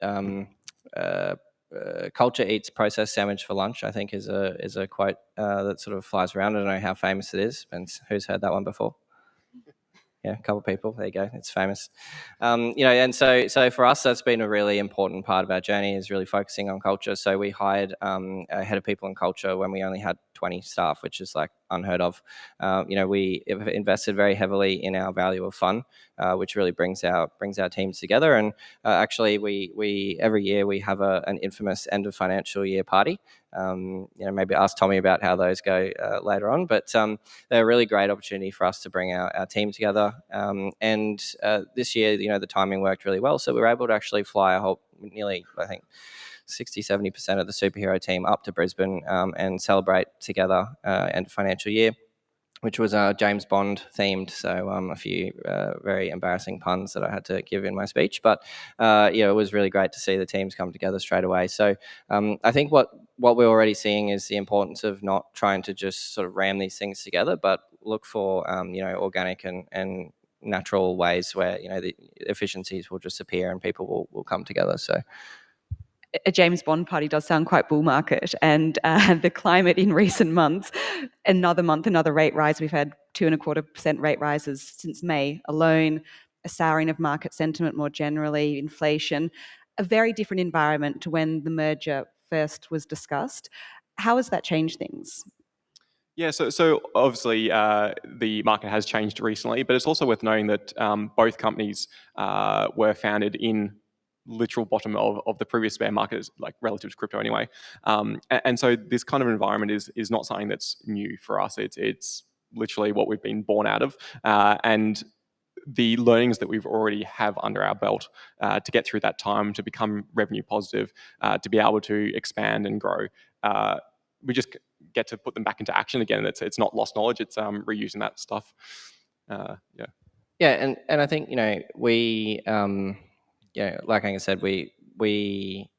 Culture eats processed sandwich for lunch, I think is a quote that sort of flies around. I don't know how famous it is, and who's heard that one before? Yeah, a couple of people. There you go. It's famous. And so for us, that's been a really important part of our journey, is really focusing on culture. So we hired a head of people and culture when we only had 20 staff, which is like unheard of. We invested very heavily in our value of fun, which really brings our teams together. And actually, we every year we have an infamous end of financial year party. Maybe ask Tommy about how those go later on. But they're a really great opportunity for us to bring our team together. And this year, the timing worked really well. So we were able to actually fly nearly, I think, 60-70% of the Superhero team up to Brisbane and celebrate together end of financial year, which was James Bond themed. So a few very embarrassing puns that I had to give in my speech. But it was really great to see the teams come together straight away. So I think what we're already seeing is the importance of not trying to just sort of ram these things together, but look for organic and natural ways where the efficiencies will just appear and people will come together. So. A James Bond party does sound quite bull market, and the climate in recent months, another rate rise. We've had 2.25% rate rises since May alone, a souring of market sentiment more generally, inflation, a very different environment to when the merger first was discussed. How has that changed things? Yeah, so obviously the market has changed recently, but it's also worth knowing that both companies were founded in literal bottom of the previous bear market, like relative to crypto anyway. And so this kind of environment is not something that's new for us. It's literally what we've been born out of. And the learnings that we've already have under our belt to get through that time, to become revenue positive, to be able to expand and grow, we just get to put them back into action again. It's not lost knowledge, it's reusing that stuff. Yeah. Yeah, and I think we like Angus said, we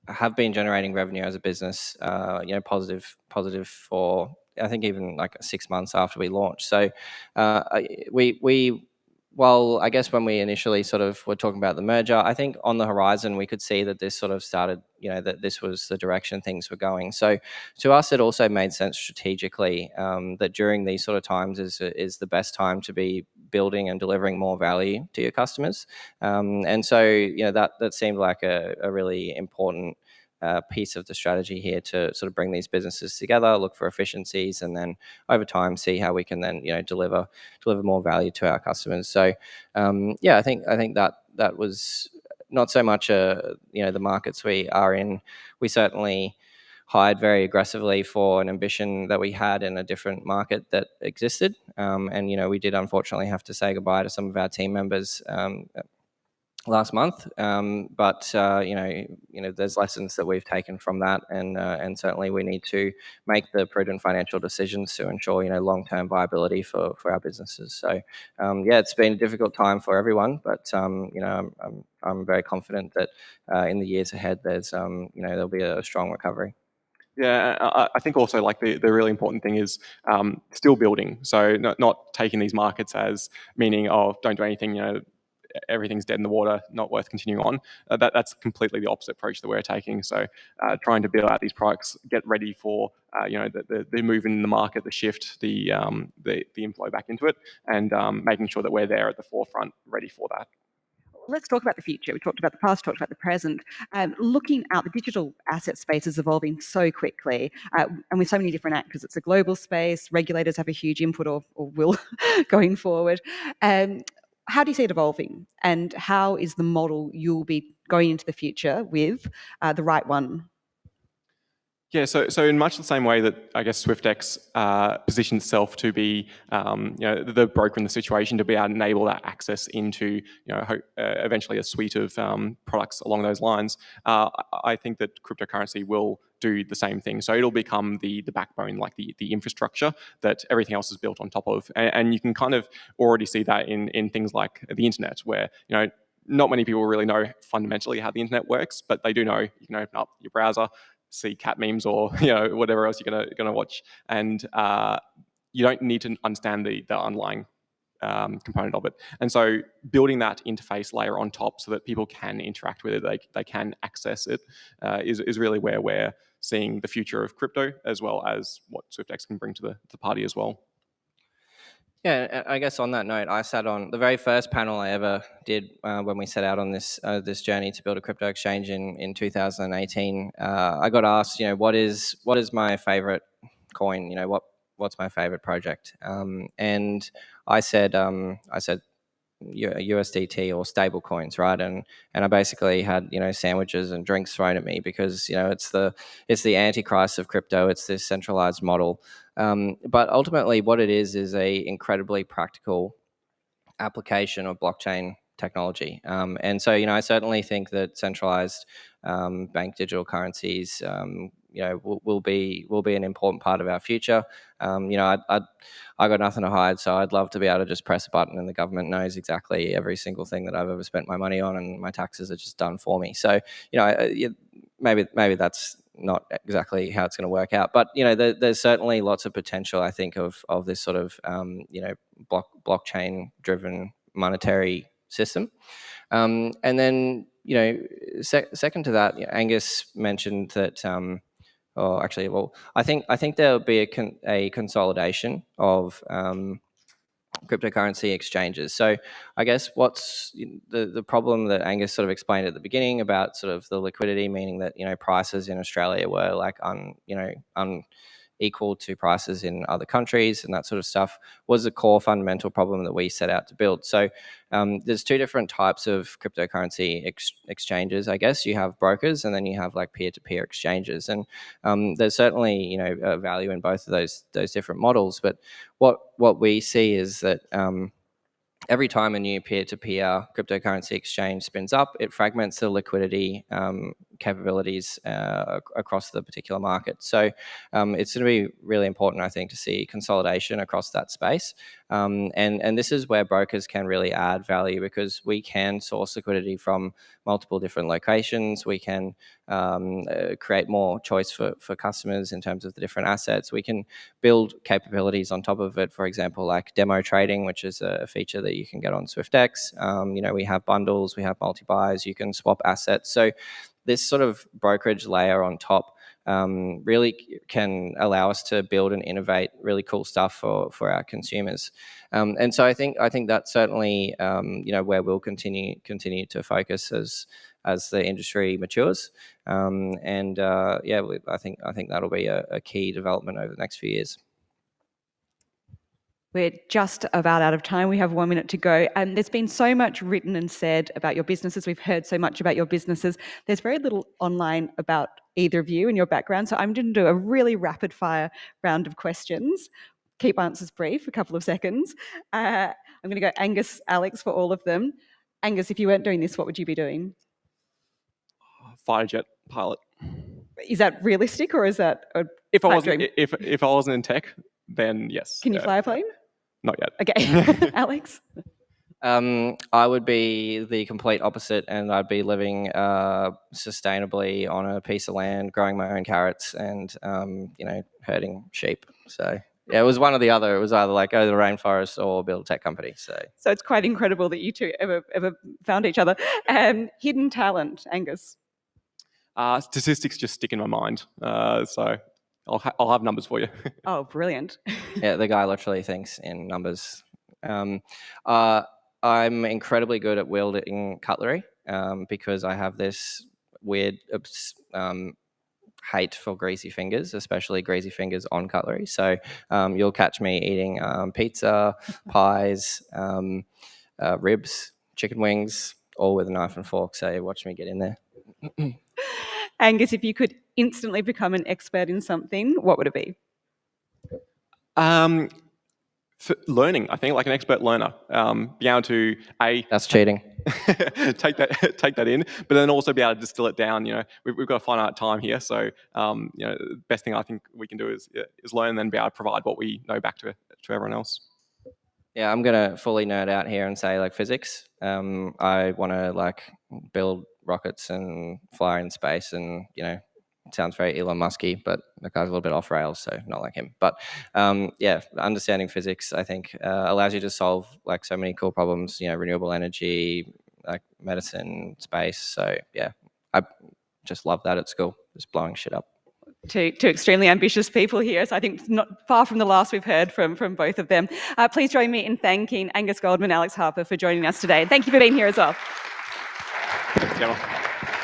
have been generating revenue as a business, positive for I think even like 6 months after we launched. So we well, I guess when we initially sort of were talking about the merger, I think on the horizon we could see that this sort of started, that this was the direction things were going. So to us, it also made sense strategically that during these sort of times is the best time to be building and delivering more value to your customers. And so, that seemed like a really important piece of the strategy here to sort of bring these businesses together, look for efficiencies, and then over time see how we can then deliver more value to our customers. So I think that was not so much the markets we are in. We certainly hired very aggressively for an ambition that we had in a different market that existed, and we did unfortunately have to say goodbye to some of our team members last month, but there's lessons that we've taken from that, and certainly we need to make the prudent financial decisions to ensure long-term viability for our businesses. So it's been a difficult time for everyone, but I'm very confident that in the years ahead there'll be a strong recovery. Yeah, I think also like the really important thing is still building. So not taking these markets as meaning of don't do anything, everything's dead in the water, not worth continuing on. That's completely the opposite approach that we're taking. So trying to build out these products, get ready for the move in the market, the shift, the inflow back into it, and making sure that we're there at the forefront, ready for that. Let's talk about the future. We talked about the past, talked about the present. Looking out, the digital asset space is evolving so quickly, and with so many different actors. It's a global space. Regulators have a huge input, or will, going forward. How do you see it evolving, and how is the model you'll be going into the future with the right one? Yeah, so in much the same way that I guess SwiftX positioned itself to be, the broker in the situation, to be able to enable that access into, eventually a suite of products along those lines. I think that cryptocurrency will do the same thing. So it'll become the backbone, like the infrastructure that everything else is built on top of, and you can kind of already see that in things like the internet, where not many people really know fundamentally how the internet works, but they do know you can open up your browser, see cat memes or whatever else you're gonna watch, and you don't need to understand the underlying component of it. And so building that interface layer on top so that people can interact with it, they can access it, is really where we're seeing the future of crypto, as well as what SwiftX can bring to the party as well. Yeah, I guess on that note, I sat on the very first panel I ever did when we set out on this journey to build a crypto exchange in 2018. I got asked, what is my favorite coin? What's my favorite project? And I said USDT or stable coins, right? And I basically had sandwiches and drinks thrown at me because it's the antichrist of crypto. It's this centralized model, but ultimately what it is a incredibly practical application of blockchain technology. And so I certainly think that centralized bank digital currencies will be an important part of our future. I got nothing to hide, so I'd love to be able to just press a button and the government knows exactly every single thing that I've ever spent my money on, and my taxes are just done for me. So maybe that's not exactly how it's going to work out, but there's certainly lots of potential, I think, of this sort of blockchain driven monetary system. And then second to that, Angus mentioned that I think there'll be a consolidation of cryptocurrency exchanges. So I guess what's the problem that Angus sort of explained at the beginning about sort of the liquidity, meaning that prices in Australia were like equal to prices in other countries and that sort of stuff was a core fundamental problem that we set out to build. So there's two different types of cryptocurrency exchanges, I guess. You have brokers and then you have like peer-to-peer exchanges. And there's certainly, a value in both of those different models. But what we see is that every time a new peer-to-peer cryptocurrency exchange spins up, it fragments the liquidity capabilities across the particular market. So it's going to be really important, I think, to see consolidation across that space. And this is where brokers can really add value because we can source liquidity from multiple different locations. We can create more choice for customers in terms of the different assets. We can build capabilities on top of it, for example, like demo trading, which is a feature that you can get on SwiftX. We have bundles, we have multi-buys, you can swap assets. So this sort of brokerage layer on top really can allow us to build and innovate really cool stuff for our consumers. And so I think that's certainly where we'll continue to focus as the industry matures. I think that'll be a key development over the next few years. We're just about out of time. We have 1 minute to go. And there's been so much written and said about your businesses. We've heard so much about your businesses. There's very little online about either of you and your background. So I'm going to do a really rapid fire round of questions. Keep answers brief, a couple of seconds. I'm going to go Angus, Alex for all of them. Angus, if you weren't doing this, what would you be doing? Fighter jet pilot. Is that realistic or is that a If I pipe wasn't dream? if I wasn't in tech, then yes. Can you fly a plane? Not yet. Okay. Alex? I would be the complete opposite, and I'd be living sustainably on a piece of land, growing my own carrots, and herding sheep. So yeah, it was one or the other. It was either like go to the rainforest or build a tech company. So it's quite incredible that you two ever found each other. Hidden talent, Angus. Statistics just stick in my mind, so I'll have numbers for you. Oh, brilliant. Yeah, the guy literally thinks in numbers. I'm incredibly good at wielding cutlery because I have this weird hate for greasy fingers, especially greasy fingers on cutlery. So you'll catch me eating pizza, pies, ribs, chicken wings, all with a knife and fork. So watch me get in there. Angus, if you could instantly become an expert in something, what would it be? For learning, I think, like an expert learner, be able to That's cheating. take that in, but then also be able to distill it down. We've got a finite time here, so the best thing I think we can do is learn and then be able to provide what we know back to everyone else. Yeah, I'm gonna fully nerd out here and say like physics. I want to build rockets and fly in space, and it sounds very Elon Musky, but the guy's a little bit off rails, so not like him. But understanding physics, I think, allows you to solve so many cool problems. Renewable energy, like medicine, space. So yeah, I just love that at school, just blowing shit up. Two extremely ambitious people here, so I think not far from the last we've heard from both of them. Please join me in thanking Angus Goldman, Alex Harper for joining us today. And thank you for being here as well. Thanks, Gemma.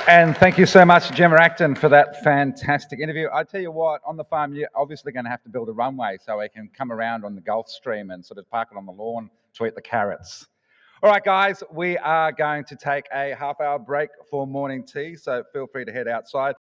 And thank you so much, Gemma Acton, for that fantastic interview. I tell you what, on the farm, you're obviously going to have to build a runway so we can come around on the Gulf Stream and sort of park it on the lawn to eat the carrots. All right, guys, we are going to take a half-hour break for morning tea, so feel free to head outside.